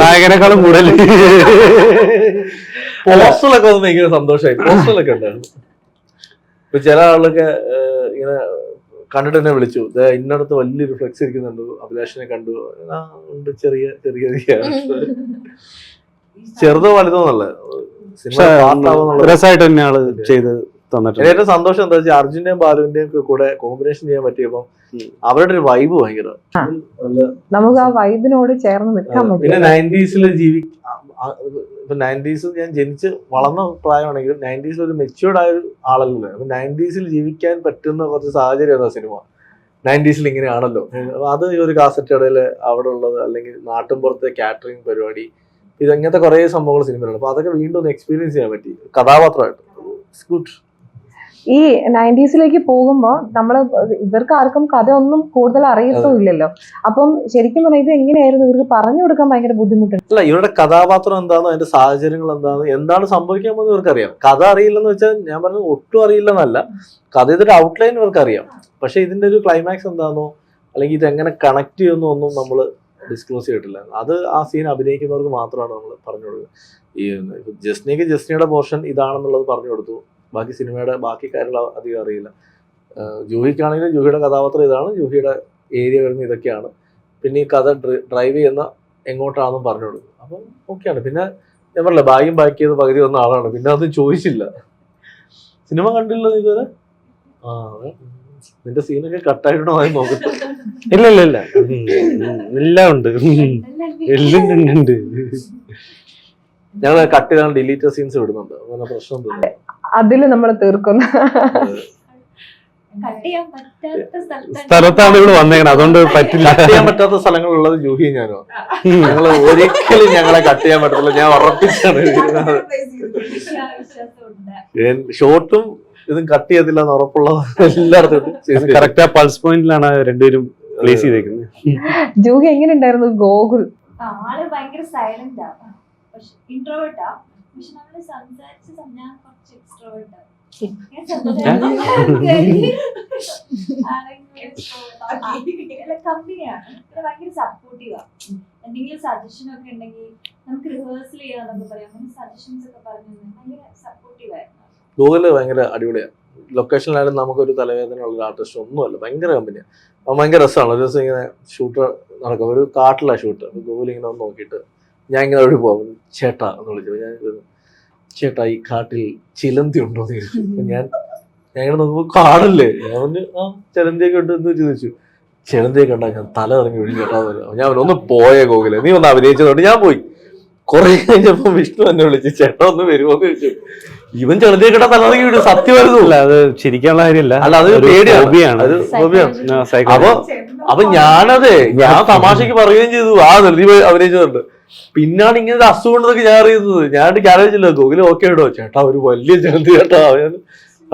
നായകനേക്കാളും കൂടുതൽ പോസ്റ്ററിലൊക്കെ വന്ന് ഭയങ്കര സന്തോഷമായി. പോസ്റ്ററിലൊക്കെ ഉണ്ടായിരുന്നു. ഇപ്പൊ ചില ആളൊക്കെ ഇങ്ങനെ കണ്ടിട്ട് എന്നെ വിളിച്ചു, ഇന്നടത്ത് വലിയൊരു ഫ്ലെക്സ് ഇരിക്കുന്നുണ്ട്, അഭിലാഷിനെ കണ്ടു. ഉണ്ട്, ചെറിയ ചെറുതോ വലുതോ എന്നല്ല, രസമായിട്ട് തന്നെയാണ് ചെയ്ത് തന്നിട്ടുണ്ട്. ഏറ്റവും സന്തോഷം എന്താ വെച്ചാൽ അർജുന്റെയും ബാലുവിന്റെയും കൂടെ കോമ്പിനേഷൻ ചെയ്യാൻ പറ്റിയപ്പോ അവരുടെ ഒരു വൈബ് ഭയങ്കര, നമുക്ക് ആ വൈബിനോട് ചേർന്ന് നിൽക്കാൻ പറ്റും. പിന്നെ 90s ഇപ്പൊ 90s ഞാൻ ജനിച്ച് വളർന്ന പ്രായമാണെങ്കിൽ 90s ഒരു മെച്യൂർഡ് ആയ ഒരു ആളല്ലേ. അപ്പൊ 90s ജീവിക്കാൻ പറ്റുന്ന കുറച്ച് സാഹചര്യം സിനിമ. 90s ഇങ്ങനെയാണല്ലോ. അത് ഈ ഒരു കാസറ്റ് കടയില് അവിടെ ഉള്ളത്, അല്ലെങ്കിൽ നാട്ടിൻപുറത്തെ കാറ്ററിംഗ് പരിപാടി, ഇതങ്ങനത്തെ കുറെ സംഭവങ്ങൾ സിനിമയിലുണ്ട്. അപ്പൊ അതൊക്കെ വീണ്ടും ഒന്ന് എക്സ്പീരിയൻസ് ചെയ്യാൻ പറ്റി കഥാപാത്രമായിട്ട്. ഗുഡ്. ഈ 90s പോകുമ്പോ ഇവർക്ക് ആർക്കും കഥയൊന്നും കൂടുതൽ അറിയത്തുമില്ലല്ലോ. അപ്പം ശരിക്കും പറഞ്ഞാൽ ഇത് എങ്ങനെയായിരുന്നു ഇവർക്ക് പറഞ്ഞു കൊടുക്കാൻ ഭയങ്കര ബുദ്ധിമുട്ടുണ്ട്. അല്ല, ഇവരുടെ കഥാപാത്രം എന്താണോ, അതിന്റെ സാഹചര്യങ്ങൾ എന്താണ് സംഭവിക്കാൻ പോകുന്നത് ഇവർക്കറിയാം. കഥ അറിയില്ലെന്ന് വെച്ചാൽ ഞാൻ പറഞ്ഞത് ഒട്ടും അറിയില്ലെന്നല്ല, കഥയുടെ ഔട്ട്ലൈൻ ഇവർക്ക് അറിയാം. പക്ഷെ ഇതിന്റെ ഒരു ക്ലൈമാക്സ് എന്താണോ, അല്ലെങ്കിൽ ഇത് എങ്ങനെ കണക്ട് ചെയ്യുന്നോ ഒന്നും നമ്മൾ ഡിസ്ക്ലോസ് ചെയ്തിട്ടില്ല. അത് ആ സീൻ അഭിനയിക്കുന്നവർക്ക് മാത്രമാണ് നമ്മൾ പറഞ്ഞു കൊടുക്കുന്നത്. ഈ ജസ്നിയുടെ പോർഷൻ ഇതാണെന്നുള്ളത് പറഞ്ഞു കൊടുത്തു. ബാക്കി സിനിമയുടെ ബാക്കി കാര്യങ്ങൾ അധികം അറിയില്ല. ജൂഹിക്കാണെങ്കിലും ജൂഹിയുടെ കഥാപാത്രം ഇതാണ്, ജൂഹിയുടെ ഏരിയ വരുന്ന ഇതൊക്കെയാണ്, പിന്നെ ഈ കഥ ഡ്രൈവ് ചെയ്യുന്ന എങ്ങോട്ടാണെന്നും പറഞ്ഞു കൊടുക്കും. അപ്പം ഓക്കെയാണ്. പിന്നെ ഞാൻ പറഞ്ഞില്ല, ഭാഗ്യം ബാക്കിയത് പകുതി വന്ന ആളാണ്. പിന്നെ അത് ചോദിച്ചില്ല. സിനിമ കണ്ടില്ല ഇതുവരെ? നിന്റെ സീനൊക്കെ കട്ടായിട്ടോ ആയി നോക്കട്ടെ. ഇല്ല എല്ലാം ഉണ്ട്, എല്ലാം ഉണ്ട്. ഞങ്ങൾ കട്ട് ചെയ്താണ് ഡിലീറ്റഡ് സീൻസ് വിടുന്നുണ്ട്. അങ്ങനെ പ്രശ്നം തോന്നുന്നു. അതില് നമ്മൾ തീർക്കുന്നു. സ്ഥലത്താണ് ഇവിടെ വന്നേക്കണം, അതുകൊണ്ട് പറ്റില്ല. കട്ട് ചെയ്യാൻ പറ്റാത്ത സ്ഥലങ്ങളുള്ളത് ജൂഹിയും ഞാനോ. ഞങ്ങള് ഒരിക്കലും ഞങ്ങളെ കട്ട് ചെയ്യാൻ പറ്റത്തില്ല, ഞാൻ ഉറപ്പിച്ചാണ്. ഷോർട്ടും ഇതും കട്ട് ചെയ്യത്തില്ല എന്ന് ഉറപ്പുള്ള എല്ലായിടത്തും കറക്റ്റ് ആ പൾസ് പോയിന്റിലാണ് രണ്ടുപേരും പ്ലേസ് ചെയ്തേക്കുന്നത്. ജൂഹി എങ്ങനെ ഉണ്ടായിരുന്നു? ഗോകുൽ ആള് ഭയങ്കര സൈലന്റ് ആണ്, പക്ഷെ ഇൻട്രോവേർട്ടാ. പക്ഷെ നമ്മള് സംസാരിച്ച് ഞാൻ കുറച്ച് എക്സ്ട്രോവേർട്ടാ. കമ്പനിയാണ്, ഭയങ്കര സപ്പോർട്ടീവാ. എന്തെങ്കിലും സജഷൻ ഒക്കെ ഉണ്ടെങ്കിൽ നമുക്ക് റിഹേഴ്സൽ ചെയ്യാന്നൊക്കെ പറയാം, അങ്ങനെ സജഷൻസ് ഒക്കെ പറഞ്ഞു ഭയങ്കര സപ്പോർട്ടീവായിരുന്നു. ഗൂഗിള് ഭയങ്കര അടിപൊളിയാണ്. ലൊക്കേഷനിലായാലും നമുക്കൊരു തലവേദന ഉള്ള ആർട്ടിസ്റ്റ് ഒന്നുമല്ല, ഭയങ്കര കമ്പനിയാണ്. അപ്പം ഭയങ്കര രസമാണ്. ഒരു ദിവസം ഇങ്ങനെ ഷൂട്ട് നടക്കും, ഒരു കാട്ടിലാണ് ഷൂട്ട്. അപ്പോൾ ഗൂഗിൾ ഇങ്ങനെ ഒന്ന് നോക്കിയിട്ട് ഞാൻ ഇങ്ങനെ അവിടെ പോകും, ചേട്ടാ എന്ന് വിളിച്ചു. ഞാൻ ചേട്ടാ ഈ കാട്ടിൽ ചിലന്തി ഉണ്ടോ എന്ന് ചോദിച്ചു. അപ്പം ഞാൻ ഇങ്ങനെ നോക്കുമ്പോൾ കാടല്ലേ, ഞാൻ പറഞ്ഞു ആ ചിലന്തിയൊക്കെ ഉണ്ട് എന്ന് ചോദിച്ചു. ചിലന്തിയൊക്കെ ഉണ്ടാ ഞാൻ തല ഇറങ്ങി ഒഴിഞ്ഞു കേട്ടാ വരും. ഞാൻ ഒന്ന് പോയേ ഗൂഗിള്, നീ ഒന്ന് അഭിനയിച്ചതുകൊണ്ട് ഞാൻ പോയി. കുറെ കഴിഞ്ഞപ്പോൾ വിഷ്ണു എന്നെ വിളിച്ചു, ചേട്ടാ ഒന്ന് വരുമോ എന്ന് ചോദിച്ചു. ഇവൻ ചെറുതേ കിട്ടാ തലറങ്ങി വിടും, സത്യമായിരുന്നില്ല. അത് ചിരിക്കാനുള്ള കാര്യമല്ല, അല്ല അത് പേടിയാണ്. അപ്പൊ ഞാൻ തമാശക്ക് പറയുകയും ചെയ്തു, ആ നിർത്തി അഭിനയിച്ചതുണ്ട്. പിന്നാണ് ഇങ്ങനെ അസുഖം ഉണ്ടെന്നൊക്കെ ഞാൻ അറിയുന്നത്. ഞാൻ ആലോചിച്ചില്ല, ഗൂഗിള് ഓക്കെ ഇടോ ചേട്ടാ ഒരു വലിയ ചെറുതി കേട്ടോ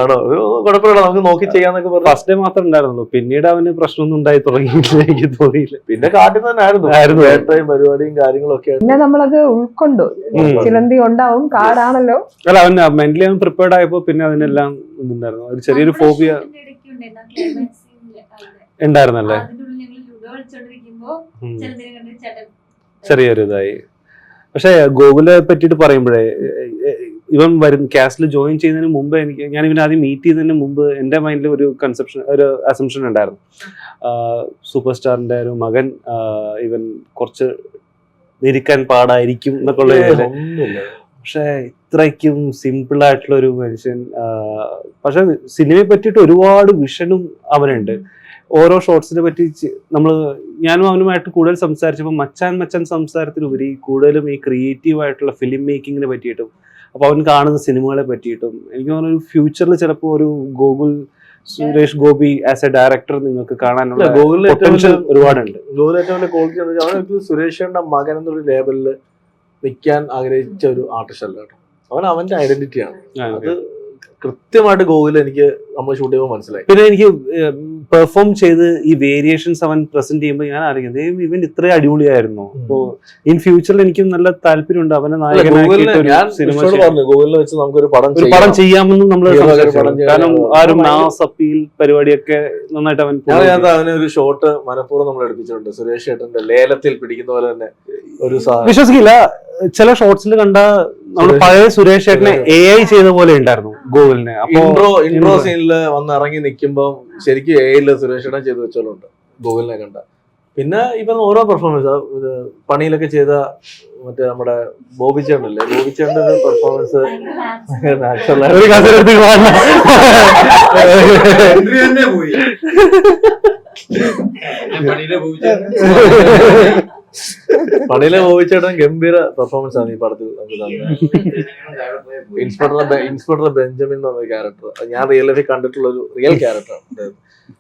ആണോ, കുഴപ്പമില്ല നമുക്ക് നോക്കി ചെയ്യാന്നൊക്കെ പറഞ്ഞു. ഫസ്റ്റ് ഡേ മാത്രമേ ഉണ്ടായിരുന്നുള്ളൂ, പിന്നീട് അവന് പ്രശ്നമൊന്നും ഉണ്ടായി തുടങ്ങിയില്ല, എനിക്ക് തോന്നിയില്ല. പിന്നെ കാട്ടിൽ തന്നെ ആയിരുന്നു വേട്ടയും പരിപാടിയും കാര്യങ്ങളും ഒക്കെ. പിന്നെ നമ്മളത് ഉൾക്കൊണ്ടു, ചിലന്തി ഉണ്ടാവും, കാടാണല്ലോ. അല്ല, അവൻ മെന്റലി അവൻ പ്രിപ്പയർഡ് ആയപ്പോ പിന്നെ അതിനെല്ലാം ഇതുണ്ടായിരുന്നു. ഒരു ചെറിയൊരു ഫോബിയ ഉണ്ടായിരുന്നല്ലേ. ഇറങ്ങുമ്പോ ചിലതിനെ കണ്ട് ചേട്ടൻ ചെറിയൊരു ഇതായി. പക്ഷെ ഗോകുലെ പറ്റിയിട്ട് പറയുമ്പോഴേ ഇവൻ കാസ്റ്റിൽ ജോയിൻ ചെയ്യുന്നതിന് മുമ്പ് ഞാൻ ഇവനെ ആദ്യം മീറ്റ് ചെയ്യുന്നതിന് മുമ്പ് എൻ്റെ മൈൻഡിൽ ഒരു അസംഷൻ ഉണ്ടായിരുന്നു. സൂപ്പർ സ്റ്റാറിന്റെ ഒരു മകൻ ഇവൻ കുറച്ച് ഇരിക്കാൻ പാടായിരിക്കും എന്നൊക്കെ ഉള്ള. പക്ഷെ ഇത്രയ്ക്കും സിമ്പിൾ ആയിട്ടുള്ള ഒരു മനുഷ്യൻ. പക്ഷെ സിനിമയെ പറ്റിയിട്ട് ഒരുപാട് വിഷനും അവനുണ്ട്. ഓരോ ഷോർട്സിനെ പറ്റി ഞാനും അവനുമായിട്ട് കൂടുതൽ സംസാരിച്ചപ്പോൾ മച്ചാൻ സംസാരത്തിലുപരി കൂടുതലും ഈ ക്രിയേറ്റീവ് ആയിട്ടുള്ള ഫിലിം മേക്കിങ്ങിനെ പറ്റിയിട്ടും അപ്പൊ അവൻ കാണുന്ന സിനിമകളെ പറ്റിയിട്ടും എനിക്ക് തോന്നുന്നു ഫ്യൂച്ചറിൽ ചിലപ്പോൾ ഒരു Suresh Gopi as A director നിങ്ങൾക്ക് കാണാനുള്ള പൊട്ടൻഷ്യൽ ഒരുപാടുണ്ട്. ഗോകുൽ ഏറ്റവും വലിയ ക്വാളിറ്റി അവൻ സുരേഷിന്റെ മകൻ എന്നൊരു ലേബലിൽ നിൽക്കാൻ ആഗ്രഹിച്ച ഒരു ആർട്ടിസ്റ്റ് അല്ല കേട്ടോ. അവൻ അവന്റെ ഐഡന്റിറ്റിയാണ്. അത് കൃത്യമായിട്ട് ഗോകുൽ എനിക്ക് നമ്മൾ ഷൂട്ട് ചെയ്യുമ്പോൾ മനസ്സിലായി. പിന്നെ എനിക്ക് പെർഫോം ചെയ്ത് ഈ വേരിയേഷൻസ് അവൻ പ്രസന്റ് ചെയ്യുമ്പോൾ ഞാൻ അറിയുന്നത് ഇവൻ ഇത്രയും അടിപൊളിയായിരുന്നു. അപ്പോ ഇൻ ഫ്യൂച്ചറിൽ എനിക്കും നല്ല താല്പര്യമുണ്ട് അവനെ ഗൂഗിളിൽ വെച്ച് നമുക്കൊരു പടം ചെയ്യാമെന്നും നമ്മൾ കാരണം ആ ഒരു മാസ് അപ്പീൽ പരിപാടിയൊക്കെ നന്നായിട്ട് അവനെ ഒരു ഷോട്ട് മനഃപൂർവ്വം നമ്മൾ എടുപ്പിച്ചിട്ടുണ്ട്. സുരേഷ് ചേട്ടന്റെ ലേലത്തിൽ പിടിക്കുന്ന പോലെ തന്നെ ഒരു വിശ്വസിക്കില്ല. ചില ഷോർട്സിൽ കണ്ട നമ്മുടെ പഴയ സുരേഷ് ചേട്ടനെ AI ചെയ്ത പോലെ ഉണ്ടായിരുന്നു ഗൂഗിളിനെ. ഇൻട്രോ സീനില് വന്ന് ഇറങ്ങി നിൽക്കുമ്പോൾ ശരിക്കും AI സുരേഷ് ചേട്ടൻ ചെയ്ത് വെച്ചോളുണ്ട് ഗൂഗിളിനെ കണ്ട. പിന്നെ ഇപ്പം ഓരോ പെർഫോമൻസ് പണിയിലൊക്കെ ചെയ്ത മറ്റേ നമ്മുടെ ബോബിച്ചേട്ടനല്ലേ, ബോബിച്ചേട്ടന്റെ ഒരു പെർഫോമൻസ് പണിയിലെ ബോബിച്ചേട്ടൻ ഗംഭീര പെർഫോമൻസ് ആണ് ഈ പടത്തിൽ നമുക്ക് തന്നെ. ഇൻസ്പെക്ടർ ബെഞ്ചമിൻ എന്ന് പറഞ്ഞ ക്യാരക്ടർ ഞാൻ റിയൽ ലൈഫിൽ കണ്ടിട്ടുള്ള ഒരു റിയൽ ക്യാരക്ടറാണ്.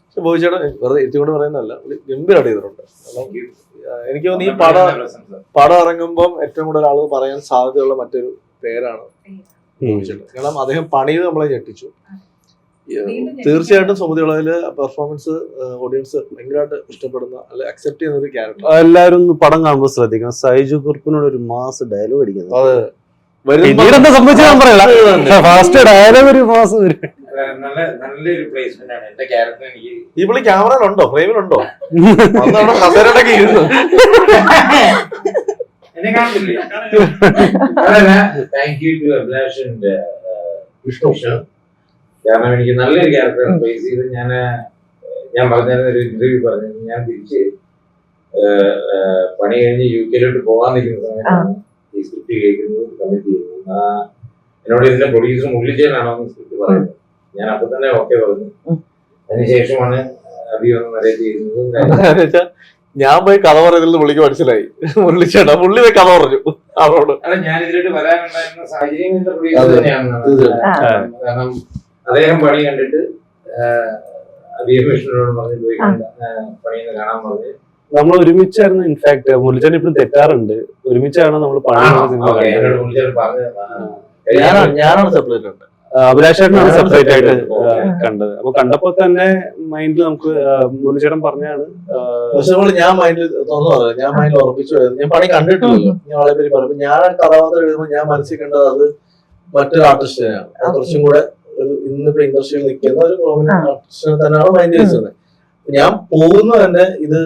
പക്ഷെ ബോബിച്ചേട്ടൻ വെറുതെ എത്തിക്കൊണ്ട് പറയുന്നതല്ല, ഗംഭീരമായിട്ട് ചെയ്തിട്ടുണ്ട്. എനിക്ക് തോന്നുന്നു ഈ പടം ഇറങ്ങുമ്പോൾ ഏറ്റവും കൂടുതൽ ആള് പറയാൻ സാധ്യതയുള്ള മറ്റൊരു പേരാണ് ബോബിച്ചേട്ടൻ. കാരണം അദ്ദേഹം പണിയിൽ നമ്മളെ ഞെട്ടിച്ചു. തീർച്ചയായിട്ടും സുമതി വളവില് പെർഫോമൻസ് ഓഡിയൻസ് ഭയങ്കരമായിട്ട് ഇഷ്ടപ്പെടുന്ന അല്ലെ അക്സെപ്റ്റ് ചെയ്യുന്ന ഒരു ക്യാരക്ടർ. എല്ലാവരും പടം കാണുമ്പോൾ ശ്രദ്ധിക്കണം, സൈജു കുറുപ്പിനോട് ഒരു മാസ് ഡയലോഗ് അടിക്കുന്നത്. ഈ പുള്ളി ക്യാമറയിലുണ്ടോ, ഫ്രെയിമിലുണ്ടോ? കാരണം എനിക്ക് നല്ലൊരു ക്യാരക്ടർ ഫേസ് ചെയ്ത് ഞാൻ പറഞ്ഞിരുന്ന ഒരു ഇന്റർവ്യൂ പറഞ്ഞു, ഞാൻ തിരിച്ച് പണി കഴിഞ്ഞ് UK പോകാൻ നിൽക്കുന്ന സമയത്താണ് ഈ സ്ക്രിപ്റ്റ് കേൾക്കുന്നത്, കമ്മിറ്റ് ചെയ്യുന്നത്. എന്നോട് ഇതിന്റെ പ്രൊഡ്യൂസർ മുള്ളിച്ചേനാണോ എന്ന് സ്ക്രിപ്റ്റ് പറയുന്നത്. ഞാൻ അപ്പൊ തന്നെ ഓക്കെ പറഞ്ഞു. അതിനുശേഷമാണ് അഭിയൊന്ന് നരേറ്റ് ചെയ്യുന്നത്. ഞാൻ പോയി കഥ പറയുന്നത് പുള്ളിക്ക് മനസ്സിലായി. മുള്ളിച്ചേട്ടാ പുള്ളി പോയി കഥ പറഞ്ഞു അവരോട്. അല്ല, ഞാൻ ഇതിലോട്ട് വരാനുണ്ടായിരുന്ന സാഹചര്യം എന്റെ പ്രൊഡ്യൂസർ തന്നെയാണ്. കാരണം അദ്ദേഹം പണി കണ്ടിട്ട് അഭിയഭീഷണനോട് പറഞ്ഞ് പോയി പണിയെന്ന് കാണാൻ പറഞ്ഞ് നമ്മൾ ഒരുമിച്ചായിരുന്നു. ഇൻഫാക്ട് മുരളിച്ചേട്ടൻ ഇപ്പോഴും തെറ്റാറുണ്ട്. ഒരുമിച്ചാണ് നമ്മൾ ഞാനാണ് സെപ്പറേറ്റ് ഉണ്ട്, അഭിലാഷേട്ടനാണ് സെപ്പറേറ്റ് ആയിട്ട് കണ്ടത്. അപ്പൊ കണ്ടപ്പോ തന്നെ മൈൻഡിൽ നമുക്ക് മുരളിച്ചേട്ടൻ പറഞ്ഞാണ്. പക്ഷെ ഞാൻ മൈൻഡിൽ തുറന്നു പറയാം, ഞാൻ മൈൻഡിൽ ഉറപ്പിച്ചു. ഞാൻ പണി കണ്ടിട്ടില്ലല്ലോ, ഞാൻ വളരെ പേര് പറഞ്ഞു. ഞാൻ കഥാപാത്രം എഴുതുമ്പോൾ ഞാൻ മനസ്സിൽ കണ്ടത് അത് മറ്റൊരു ആർട്ടിസ്റ്റിനെയാണ്. കുറച്ചും കൂടെ ഒരു ഇന്നിപ്പോ ഇൻഡസ്ട്രിയിൽ നിൽക്കുന്ന ഒരു പ്രോമിനന്റ് ആർട്ടിസ്റ്റിനെ തന്നെയാണ് മൈൻഡ് വെച്ചത്. ഞാൻ പോകുന്നത് തന്നെ ഇത്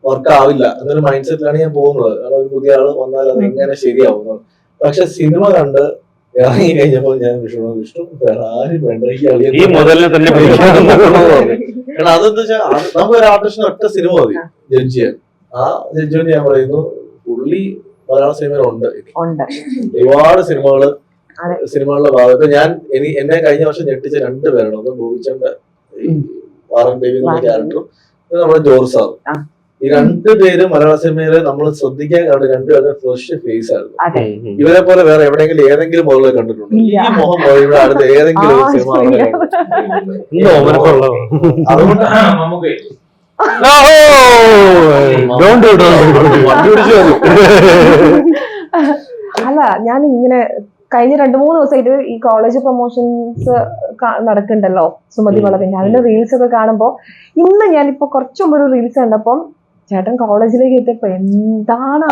വർക്ക് ആവില്ല എന്നൊരു മൈൻഡ് സെറ്റിലാണ് ഞാൻ പോകുന്നത്. കാരണം ഒരു പുതിയ ആള് വന്നാൽ അത് എങ്ങനെ ശരിയാവുന്നു. പക്ഷെ സിനിമ കണ്ട് ഇറങ്ങി കഴിഞ്ഞപ്പോൾ ഞാൻ വിഷ്ണു വേറെ ആരും വേണ്ട ഈ മുതലിനെ തന്നെ. കാരണം അതെന്താ വെച്ചാൽ നമുക്ക് ഒരു ആർട്ടിസ്റ്റിന് ഒറ്റ സിനിമ മതി ജഡ്ജ് ചെയ്യാൻ. ആ ജഡ്ജിയോട് ഞാൻ പറയുന്നു, പുള്ളി മലയാള സിനിമയിലുണ്ട് ഒരുപാട് സിനിമകളുടെ ഭാഗത്ത്. ഞാൻ എന്നെ കഴിഞ്ഞ വർഷം ഞെട്ടിച്ച 2 പേരാണ്. ഒന്ന് ബോബിച്ചന്റെ വാറൻ ബേബി എന്ന ക്യാരക്ടറും നമ്മുടെ ജോർജ് സാറും. ഈ 2 പേര് മലയാള സിനിമയില് നമ്മൾ ശ്രദ്ധിക്കാൻ കാരണം 2 പേരുടെ ഫ്രഷ് ഫേസ് ആയിരുന്നു. ഇവരെ പോലെ വേറെ എവിടെയെങ്കിലും ഏതെങ്കിലും മുകളിൽ കണ്ടിട്ടുണ്ട്? ഈ മുഖം ഇവിടെ അടുത്ത് ഏതെങ്കിലും ഒരു സിനിമ അതുകൊണ്ട് അല്ല, ഞാൻ ഇങ്ങനെ കഴിഞ്ഞ 2-3 ദിവസമായിട്ട് ഈ കോളേജ് പ്രൊമോഷൻസ് നടക്കുന്നുണ്ടല്ലോ സുമതി വളവിന്റെ, അതിന്റെ റീൽസ് ഒക്കെ കാണുമ്പോ ഇന്ന് ഞാനിപ്പോ കുറച്ചു മുമ്പ് ഒരു റീൽസ് കണ്ടപ്പം ചേട്ടൻ കോളേജിലേക്ക് എത്തിയപ്പോ എന്താണ്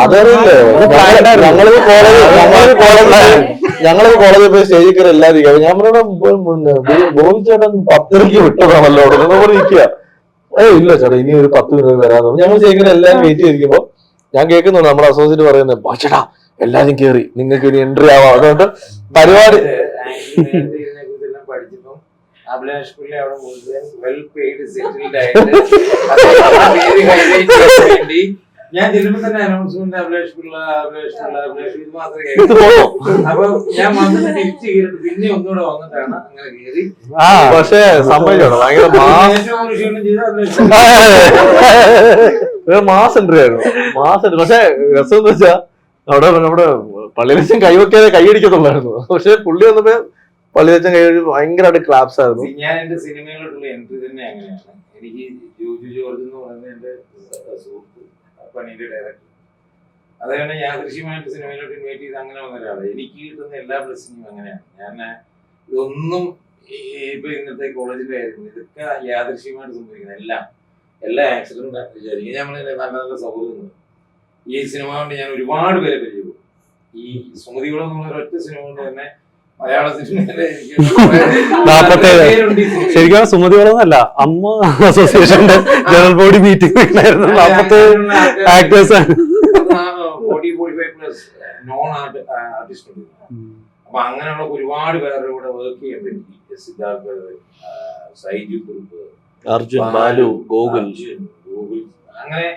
ഞങ്ങള് കോളേജിൽ പോയി സ്റ്റേജിൽ കയറി എല്ലാവരും ഞാൻ പറഞ്ഞ ബോബി ചേട്ടൻ 10:30 വിട്ടതാണല്ലോ ഇരിക്കുക. ഇല്ല ചേട്ടാ ഇനി ഒരു 10 മിനിറ്റ് വരാൻ ഞങ്ങൾ ചെയ്യുന്ന എല്ലാവരും വെയിറ്റ് ചെയ്തിരിക്കുമ്പോ ഞാൻ കേൾക്കുന്നുണ്ട് നമ്മുടെ അസോസിയേറ്റ് പറയുന്നത് ചേട്ടാ എല്ലാരും കേറി നിങ്ങൾക്ക് ഇനി എൻട്രി ആവാം അതുകൊണ്ട് പരിപാടി പഠിച്ചപ്പം അഭിലാഷ് പുള്ളി അവിടെ മുഴുവൻ വെൽ പെയ്ഡ് സെറ്റിൽഡ് ആയിട്ട് വേണ്ടി ഞാൻ ചെല്ലുമ്പോ തന്നെ അനൗൺസ്മെന്റ് അഭിലാഷ് പിള്ള ഇത് മാത്രമേ കേൾക്കുള്ളൂ. അപ്പൊ ഞാൻ വന്നിട്ട് തിരിച്ചു കയറിട്ട് പിന്നെ ഒന്നുകൂടെ വന്നിട്ടാണ് അങ്ങനെ കയറി. പക്ഷേ സംഭവിച്ചോ ഭയങ്കര ഏറ്റവും ക്ഷീണം ചെയ്ത അഭിലാഷ് മാസ് എൻട്രി ആയിരുന്നു മാസ് എൻട്രി. പക്ഷെ രസം എന്ന് വെച്ചാ അവിടെ നമ്മുടെ പള്ളിയിലച്ചൻ കൈവയ്ക്കാതെ കൈയടിക്കത്തുള്ളായിരുന്നു. പക്ഷെ പുള്ളി വന്നപ്പോ പള്ളിയിലച്ചൻ കൈയടി ഭയങ്കരമായിട്ട് ക്ലാപ്സ് ആയിരുന്നു. ഞാൻ എന്റെ സിനിമയിലോട്ടുള്ള എൻട്രി തന്നെ അങ്ങനെയാണ്. എനിക്ക് ജോജു ജോർജ് എന്ന് പറയുന്ന എന്റെ സുഹൃത്ത് പണിയുടെ ഡയറക്ടർ, അതുകൊണ്ട് യാദൃശ്യമായിട്ട് സിനിമയിലോട്ട് ഇൻവൈറ്റ് ചെയ്ത് അങ്ങനെ വന്ന ഒരാളാണ്. എനിക്ക് കിട്ടുന്ന എല്ലാ ബ്ലെസ്സിങ്ങും അങ്ങനെയാണ്. ഞാൻ ഇതൊന്നും ഇപ്പൊ ഇന്നത്തെ കോളേജിന്റെ കാര്യങ്ങൾ ഇതൊക്കെ യാദൃശ്യമായിട്ട് സംഭവിക്കുന്നത് എല്ലാ ആക്സിഡന്റ് വിചാരിക്കും. ഞാൻ നല്ല നല്ല സൗഹൃദങ്ങൾ ഈ സിനിമ കൊണ്ട് ഞാൻ ഒരുപാട് പേരെ പരിചയപ്പെടും. ഈ സുമതികുളം എന്നുള്ള ഒരൊറ്റ സിനിമ കൊണ്ട് തന്നെ മലയാള സിനിമയിലെ ശരിക്കും സുമതികളൊന്നല്ല അമ്മ അസോസിയേഷന്റെ ജനറൽ ബോഡി മീറ്റിംഗ് ആയിരുന്നു. 47 ആക്ടേഴ്സ് ആണ്. 40-45+ നോൺ ആർട്ടിസ്റ്റ് ഉണ്ട്. അപ്പൊ അങ്ങനെയുള്ള ഒരുപാട് പേരുടെ കൂടെ വർക്ക് ചെയ്യാൻ പറ്റി. സിദ്ധാർത്ഥ്, സൈജു കുറുപ്പ്, അർജുൻ, ബാലു, ഗോകുൽ അങ്ങനെ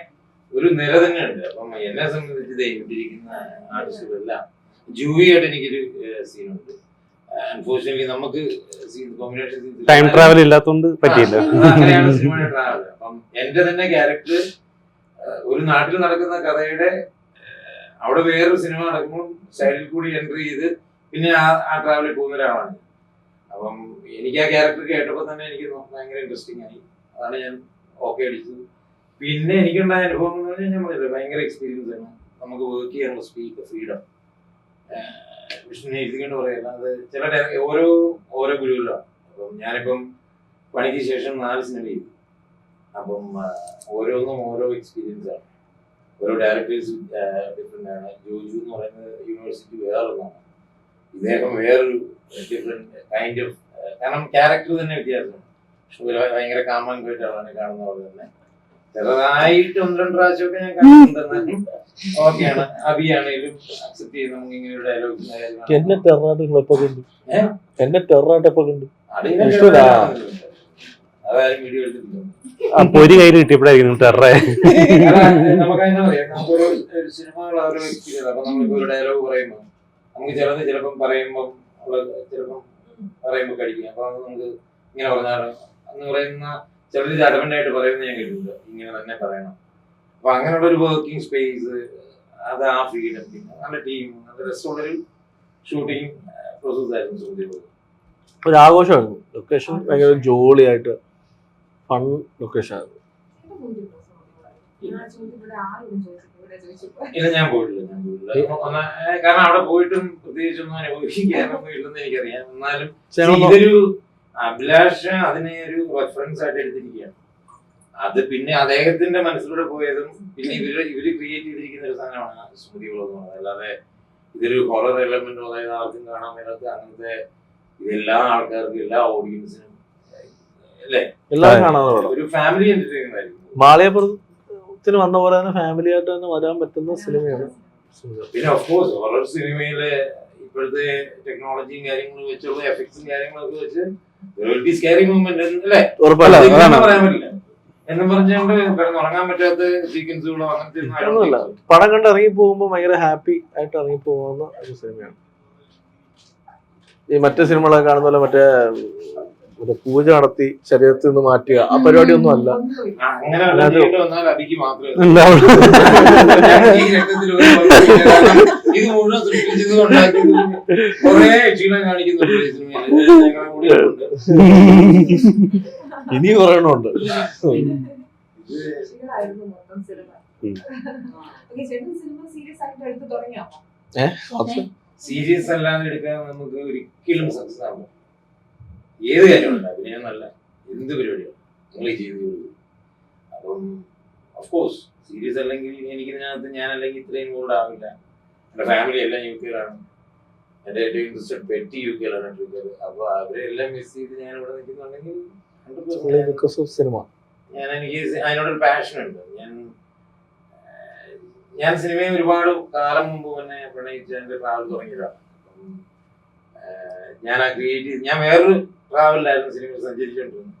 ഒരു നിര തന്നെയുണ്ട്. അപ്പം എന്നെ സംബന്ധിച്ച് ഇരിക്കുന്ന ആർട്ടിസ്റ്റുകളെല്ലാം ജൂവിയായിട്ട് എനിക്കൊരു സീനുണ്ട്. അൺഫോർച്ചുനേറ്റ്ലി നമുക്ക് കോമ്പിനേഷൻ ടൈം ട്രാവൽ ഇല്ലാത്തതുകൊണ്ട് പറ്റിയില്ല. അങ്ങനെയാണ് സിനിമയുടെ ട്രാവൽ. അപ്പം എന്റെ തന്നെ ക്യാരക്ടർ ഒരു നാട്ടിൽ നടക്കുന്ന കഥയുടെ അവിടെ വേറൊരു സിനിമ നടക്കുമ്പോൾ സൈഡിൽ കൂടി എൻട്രി ചെയ്ത് പിന്നെ ആ ട്രാവലിൽ പോകുന്ന ഒരാളാണ്. അപ്പം എനിക്ക് ആ ക്യാരക്ടർ കേട്ടപ്പോൾ തന്നെ എനിക്ക് ഭയങ്കര ഇൻട്രസ്റ്റിംഗ് ആയി. അതാണ് ഞാൻ ഓക്കെ അടിച്ചത്. പിന്നെ എനിക്കുണ്ടായ അനുഭവം എന്ന് പറഞ്ഞാൽ ഞാൻ പറഞ്ഞില്ല ഭയങ്കര എക്സ്പീരിയൻസ് ആണ്. നമുക്ക് വർക്ക് ചെയ്യാനുള്ള ഫ്രീഡം വിഷ്ണു എഴുതിക്കൊണ്ട് പറയല്ല. അത് ചില ഓരോ ഗുരുവിലാണ്. അപ്പം ഞാനിപ്പം പണിക്ക് ശേഷം 4 സിനിമ ചെയ്തു. അപ്പം ഓരോന്നും ഓരോ എക്സ്പീരിയൻസ് ആണ്. ഓരോ ഡയറക്ടേഴ്സ് ഡിഫറെന്റ് ആണ്. ജോജു എന്ന് പറയുന്നത് യൂണിവേഴ്സിറ്റി വേറൊന്നാണ്, ഇദ്ദേഹം വേറൊരു ഡിഫറെന്റ് കൈൻഡ് ഓഫ്, കാരണം ക്യാരക്ടർ തന്നെ വ്യത്യാസമാണ്. ഭയങ്കര കാമൻ ആയിട്ടാണ് കാണുന്ന പോലെ തന്നെ ചെറുതായിട്ട് 1-2 പ്രാവശ്യമൊക്കെ ഞാൻ കണ്ടിട്ടുണ്ടെന്നാലും ഓക്കെയാണ്. അഭിയാണേലും അക്സെപ്റ്റ് ചെയ്ത് നമുക്ക് ഇങ്ങനെ ഒരു ഡയലോഗ് എന്നെ ടെററായിട്ട് എപ്പോ കണ്ടു അതാരും വീഡിയോ എടുത്തിട്ടില്ല. പൊരി കയ്യിൽ കിട്ടിയപ്പോഴായിരിക്കും ടെററെ. നമുക്കതിനെ പറയാം, നമുക്കൊരു സിനിമകൾ ഓരോ എക്സ്പീരിയൻസ്. അപ്പൊ നമ്മളിപ്പോ ഒരു ഡയലോഗ് പറയുമ്പോൾ നമുക്ക് ചിലപ്പം പറയുമ്പോൾ കഴിക്കും. അപ്പൊ നമുക്ക് ഇങ്ങനെ പറഞ്ഞാലോ എന്ന് പറയുന്ന ചിലർ അഡമന്റായിട്ട് പറയുന്നത് ഞാൻ കേട്ടിട്ടുണ്ട്, ഇങ്ങനെ തന്നെ പറയണം. അപ്പൊ അങ്ങനെയുള്ള ഒരു വർക്കിംഗ് സ്പേസ്, അത് ആ ഫ്രീഡം, പിന്നെ നല്ല ടീം, നല്ല രസമുള്ളൊരു ഷൂട്ടിംഗ് പ്രോസസ് ആയിരുന്നു സുഹൃത്തുക്കൾ. ഒരു ആഘോഷമായിരുന്നു. ലൊക്കേഷൻ ഭയങ്കര ജോളിയായിട്ട് ഫൺ ലൊക്കേഷൻ ആയിരുന്നു. ഇല്ല, ഞാൻ പോയിട്ടില്ല. കാരണം അവിടെ പോയിട്ടും പ്രത്യേകിച്ചൊന്നും അനുഭവിക്കാനൊന്നും ഇല്ലെന്ന് എനിക്കറിയാം. എന്നാലും ഇതൊരു അഭിലാഷ് അതിനെ ഒരു റെഫറൻസ് ആയിട്ട് എടുത്തിരിക്കുകയാണ്. അത് പിന്നെ അദ്ദേഹത്തിന്റെ മനസ്സിലൂടെ പോയതും പിന്നെ ഇവര് ക്രിയേറ്റ് ചെയ്തിരിക്കുന്ന ഒരു സാധനമാണ് സ്മൃതികളെന്ന് പറയുന്നത്. അല്ലാതെ ഇതൊരു ഹൊറർ എലമെന്റ്, അതായത് ആർക്കും കാണാൻ മേലാത്ത അങ്ങനത്തെ, ഇതെല്ലാ ആൾക്കാർക്കും എല്ലാ ഓഡിയൻസിനും അല്ലേ എല്ലാം കാണാതെ ഒരു ഫാമിലി എന്റർടൈൻമെന്റ് ആയിരിക്കും. മാളികപ്പുറത്തിന് വന്ന പോലെ തന്നെ ഫാമിലി ആയിട്ട് തന്നെ വരാൻ പറ്റുന്ന സിനിമയാണ്. പിന്നെ ഓഫ്കോഴ്സ് ഹൊറർ സിനിമയിലെ ഇപ്പോഴത്തെ ടെക്നോളജിയും കാര്യങ്ങളും വെച്ചുള്ള എഫക്ട്സും കാര്യങ്ങളൊക്കെ വെച്ച് സ്കാരി മൂവ്മെന്റ് അല്ലേ പറയാൻ പറ്റില്ല. എന്നും പറഞ്ഞുകൊണ്ട് കിടന്നുറങ്ങാൻ പറ്റാത്ത സീക്വൻസുകളോ അങ്ങനത്തെ പടം കണ്ട് ഇറങ്ങി പോകുമ്പോൾ ഭയങ്കര ഹാപ്പി ആയിട്ട് ഇറങ്ങി പോകുന്ന ഒരു സിനിമയാണ്. ഈ മറ്റേ സിനിമകളൊക്കെ കാണുന്ന പോലെ മറ്റേ പൂജ നടത്തി ശരീരത്തിൽ നിന്ന് മാറ്റുക ആ പരിപാടി ഒന്നും അല്ല. അങ്ങനെ അടിക്ക് മാത്രമേ ഇത് മുഴുവൻ സൃഷ്ടിച്ചത് കുറെ ക്ഷീണം കാണിക്കുന്നുണ്ട് ഇനി പറയണുണ്ട്. സീരിയസ് അല്ലാതെ എടുക്കാൻ നമുക്ക് ഒരിക്കലും സക്സസ് ആവും. ഏത് കാര്യമുണ്ട്, അഭിനയമല്ല എന്ത് പരിപാടിയാണ് നിങ്ങൾ ചെയ്തു. അപ്പം ഓഫ്കോഴ്സ് സീരിയസ് അല്ലെങ്കിൽ എനിക്കിതിനകത്ത് ഞാനല്ലെങ്കിൽ ഇത്രയും ഇൻവോൾവ് ആവില്ല. എൻ്റെ ഫാമിലി എല്ലാം UK-യിലാണ്. എൻ്റെ ഏറ്റവും ഇൻട്രസ്റ്റഡ് പെറ്റി UK-യിലാണ് ട്രിഗർ. അപ്പോൾ അവരെല്ലാം മിസ് ചെയ്ത് ഞാൻ ഇവിടെ നിൽക്കുന്നുണ്ടെങ്കിൽ 100% സിനിമ എനിക്ക് അതിനോടൊരു പാഷനുണ്ട്. ഞാൻ സിനിമയെ ഒരുപാട് കാലം മുമ്പ് തന്നെ പ്രണയിച്ച് എൻ്റെ ട്രാവൽ തുടങ്ങിയതാണ്. ഞാൻ ആ ഞാൻ വേറൊരു ട്രാവലിലായിരുന്നു സിനിമയിൽ സഞ്ചരിച്ചുകൊണ്ടിരുന്നത്.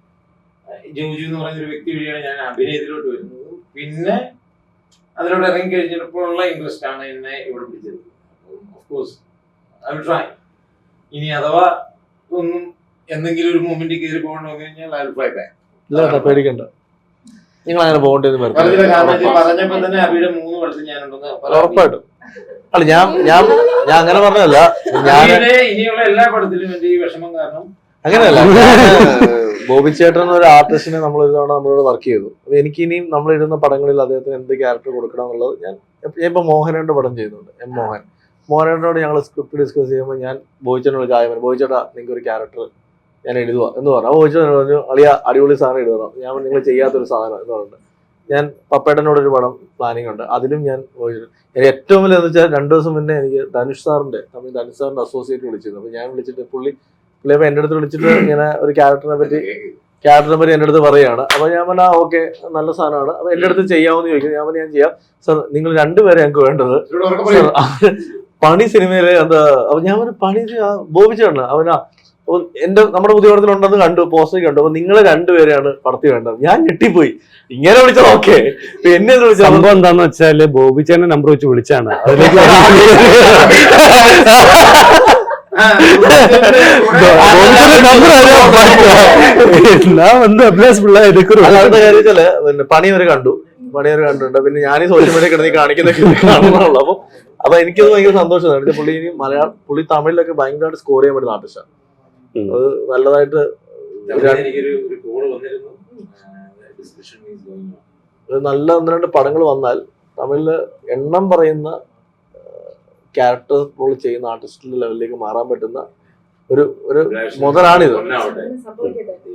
ജോജു എന്ന് പറയുന്നൊരു വ്യക്തി വഴിയാണ് ഞാൻ അഭിനയത്തിലോട്ട് വരുന്നത്. പിന്നെ അതിലോട്ട് ഇറങ്ങി കഴിഞ്ഞപ്പോഴുള്ള ഇൻട്രസ്റ്റ് ആണ് എന്നെ ഇവിടെ പിടിച്ചത്. Of course I will try. ഇനി അഥവാ ഒന്നും എന്തെങ്കിലും ഒരു മൊമെന്റ് കയറി പോകണമെന്ന് കഴിഞ്ഞാൽ ഐ വിൽ ട്രൈ ബാക്ക്. ഇല്ല പേടിക്കണ്ട, നിങ്ങൾ അങ്ങനെ പോകേണ്ടത് പറഞ്ഞപ്പോ തന്നെ അബിയുടെ 3 പടത്തിൽ ഞാനുണ്ടെന്ന് ഉറപ്പായിട്ടും. അല്ല ഞാൻ അങ്ങനെ പറഞ്ഞതല്ല, ഞാൻ ഇനിയുള്ള എല്ലാ പടത്തിലും എന്റെ ഈ വിഷമം കാരണം അങ്ങനെയല്ല. ബോബി ചേട്ടൻ ഒരു ആർട്ടിസ്റ്റിനെ നമ്മൾ ഒരു തവണ നമ്മളോട് വർക്ക് ചെയ്തു. അപ്പൊ എനിക്ക് ഇനിയും നമ്മൾ ഇടുന്ന പടങ്ങളിൽ അദ്ദേഹത്തിന് എന്ത് ക്യാരക്ടർ കൊടുക്കണം എന്നുള്ളത് ഞാൻ ഇപ്പൊ മോഹനന്റെ പടം ചെയ്യുന്നുണ്ട്, എം മോഹനോട് ഞങ്ങൾ സ്ക്രിപ്റ്റ് ഡിസ്കസ് ചെയ്യുമ്പോൾ ഞാൻ ബോയിച്ചേട്ടനോട് ചായ ബോയിച്ചേട്ടാ നിങ്ങൾക്ക് ഒരു ക്യാരക്ടർ ഞാൻ എഴുതുക എന്ന് പറഞ്ഞു. ആ ബോയിച്ചേട്ടൻ പറഞ്ഞു അളിയ അടിപൊളി സാധനം എഴുതണം. ഞാൻ നിങ്ങൾ ചെയ്യാത്തൊരു സാധനം എന്ന് പറഞ്ഞിട്ട് ഞാൻ പപ്പേട്ടനോടൊരു പടം പ്ലാനിങ് ഉണ്ട്, അതിലും ഞാൻ എനിക്ക് ഏറ്റവും വലിയ എന്ന് വെച്ചാൽ 2 ദിവസം മുന്നേ എനിക്ക് ധനുഷ് സാറിന്റെ അസോസിയേറ്റ് വിളിച്ചിരുന്നു. അപ്പൊ ഞാൻ വിളിച്ചിട്ട് പുള്ളി അപ്പൊ എൻ്റെ അടുത്ത് വിളിച്ചിട്ട് ഇങ്ങനെ ഒരു ക്യാരക്ടറിനെ പറ്റി എൻ്റെ അടുത്ത് പറയുകയാണ്. അപ്പൊ ഞാൻ പറഞ്ഞാൽ ഓക്കെ നല്ല സാധനമാണ്, അപ്പൊ എൻ്റെ അടുത്ത് ചെയ്യാമെന്ന് ചോദിക്കുന്നത്. ഞാൻ ഞാൻ ചെയ്യാം സാർ, നിങ്ങൾ 2 പേരെ ഞങ്ങൾക്ക് വേണ്ടത് പണി സിനിമയില് എന്താ. അപ്പൊ ഞാൻ പറഞ്ഞു പണി ബോബിച്ചാണ് അവനാ നമ്മുടെ പുതിയ പടത്തിലുണ്ടെന്ന് കണ്ടു, പോസ്റ്റർ കണ്ടു. അപ്പൊ നിങ്ങൾ 2 പേരെയാണ് പടത്തിൽ വേണ്ടത്. ഞാൻ ഞെട്ടിപ്പോയി, ഇങ്ങനെ വിളിച്ചത് ഓക്കെ. എന്നെ വിളിച്ചത് സംഭവം എന്താന്ന് വെച്ചാല് ബോബിച്ചേന്റെ നമ്പർ വെച്ച് വിളിച്ചാണ് അതിലേക്ക് പണി വരെ കണ്ടിട്ടുണ്ട്. പിന്നെ ഞാൻ ഈ സോഷ്യൽ മീഡിയ കിടന്ന് കാണിക്കുന്നൊക്കെ കാണുന്നുള്ളൂ. അപ്പൊ എനിക്കത് ഭയങ്കര സന്തോഷമാണ്. പുള്ളി തമിഴിലൊക്കെ ഭയങ്കരമായിട്ട് സ്കോർ ചെയ്യാൻ പറ്റുന്ന ആർട്ടിസ്റ്റാണ്. അത് നല്ലതായിട്ട് നല്ല 1-2 പടങ്ങൾ വന്നാൽ തമിഴില് എണ്ണം പറയുന്ന ക്യാരക്ടർ റോൾ ചെയ്യുന്ന ആർട്ടിസ്റ്റിന്റെ ലെവലിലേക്ക് മാറാൻ പറ്റുന്ന ഒരു മുതലാണിത്.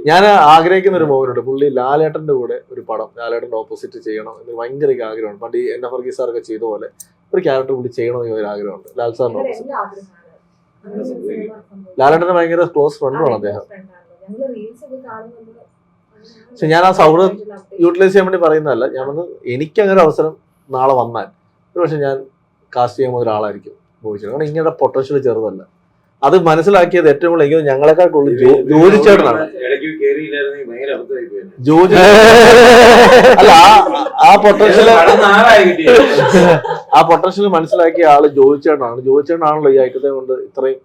ഞാൻ ആഗ്രഹിക്കുന്ന ഒരു മൂവ്മെന്റ്, പുള്ളി ലാലേട്ടന്റെ കൂടെ ഒരു പടം, ലാലേട്ടന്റെ ഓപ്പോസിറ്റ് ചെയ്യണം എന്ന് ഭയങ്കര ആഗ്രഹമാണ്. പണ്ട് ഈ എൻ എഫ് വർഗീസ് സാറൊക്കെ ചെയ്ത പോലെ ഒരു ക്യാരക്ടർ പുള്ളി ചെയ്യണമെന്ന് ഒരു ആഗ്രഹമുണ്ട്. ലാൽ സാറിന്റെ ഓപ്പോസിറ്റ്. ലാലേട്ടന് ഭയങ്കര ക്ലോസ് ഫ്രണ്ടുമാണ് അദ്ദേഹം. പക്ഷെ ഞാൻ ആ സൗഹൃദം യൂട്ടിലൈസ് ചെയ്യാൻ വേണ്ടി പറയുന്നതല്ല. ഞാൻ വന്ന് എനിക്കങ്ങനെ അവസരം നാളെ വന്നാൽ ഒരു പക്ഷെ ഞാൻ കാസ്റ്റ് ചെയ്യുന്ന ഒരാളായിരിക്കും ബോബിച്ചേട്ടൻ. കാരണം ഇങ്ങനെ പൊട്ടൻഷ്യൽ ചെറുതല്ല. അത് മനസ്സിലാക്കിയത് ഏറ്റവും കൂടുതൽ ഞങ്ങളെക്കാൾ കൂടുതൽ ജോജി ചേട്ടനാണ്. ജോജി അല്ല ആ പൊട്ടൻഷ്യൽ മനസ്സിലാക്കിയ ആള് ജോജി ചേട്ടനാണ്. ജോജി ചേട്ടനാണല്ലോ ഈ ഐറ്റത്തെ കൊണ്ട് ഇത്രയും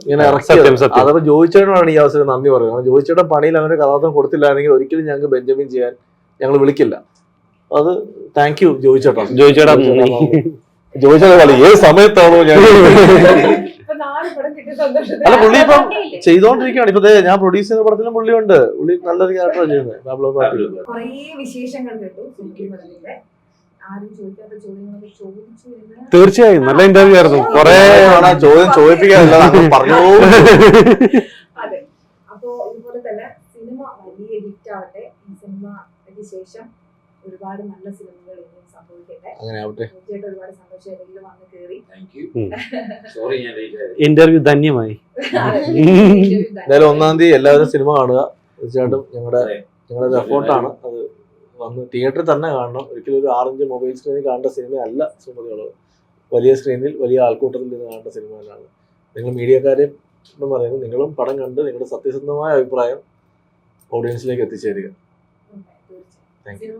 ഇങ്ങനെ ഇറക്കിയത്. അതപ്പോ ജോജി ചേട്ടനാണ് ഈ അവസരം നന്ദി പറയുന്നത്. ജോജി ചേട്ടൻ പണിയിൽ അങ്ങനെ കഥാപാത്രം കൊടുത്തില്ലായിരുന്നെങ്കിൽ ഒരിക്കലും ഞങ്ങൾക്ക് ബെഞ്ചമിൻ ചെയ്യാൻ ഞങ്ങൾ വിളിക്കില്ല. അത് താങ്ക് യു ജോജി ചേട്ടാ. ജോജി ചേട്ടൻ ഏത് സമയത്താണോ ഞാൻ അല്ല പുള്ളി ഇപ്പം ചെയ്തോണ്ടിരിക്കുകയാണ്. ഇപ്പൊ ഞാൻ പ്രൊഡ്യൂസ് ചെയ്യുന്ന പടത്തിലും പുള്ളിയുണ്ട്. പുള്ളി നല്ലൊരു ക്യാരക്ടറാണ് ചെയ്യുന്നത്. കുറേ വിശേഷങ്ങൾ കേട്ടു. തീർച്ചയായും നല്ല ഇന്റർവ്യൂ ആയിരുന്നു. കുറെ ചോദ്യം ചോദിപ്പിക്കാനല്ല പറഞ്ഞു. അതെ, അപ്പോ ഇതുപോലെ തന്നെ സിനിമ വലിയ ഹിറ്റ് ആവട്ടെ. ഈ സിനിമയ്ക്ക് ശേഷം ഒരുപാട് നല്ല സിനിമകൾ ഇനിയും സംഭവിക്കട്ടെ. അങ്ങനെ ആവട്ടെ. ഒരുപാട് സന്തോഷം വന്ന് കയറി. ഇന്റർവ്യൂ ധന്യമായി. എന്തായാലും 1-ാം തീയതി എല്ലാവരും സിനിമ കാണുക. തീർച്ചയായിട്ടും ഞങ്ങളുടെ എഫോർട്ടാണ് അത്. വന്ന് തിയേറ്ററിൽ തന്നെ കാണണം. ഒരിക്കലും ഒരു 6-ഇഞ്ച് മൊബൈൽ സ്ക്രീനിൽ കാണേണ്ട സിനിമയല്ല സുമതികള്. വലിയ സ്ക്രീനിൽ വലിയ ആൾക്കൂട്ടത്തിൽ നിന്ന് കാണേണ്ട സിനിമകളാണ്. നിങ്ങൾ മീഡിയക്കാരെയും എന്ന് പറയുന്നത് നിങ്ങളും പടം കണ്ട് നിങ്ങളുടെ സത്യസന്ധമായ അഭിപ്രായം ഓഡിയൻസിലേക്ക് എത്തിച്ചേരുക. Thank you.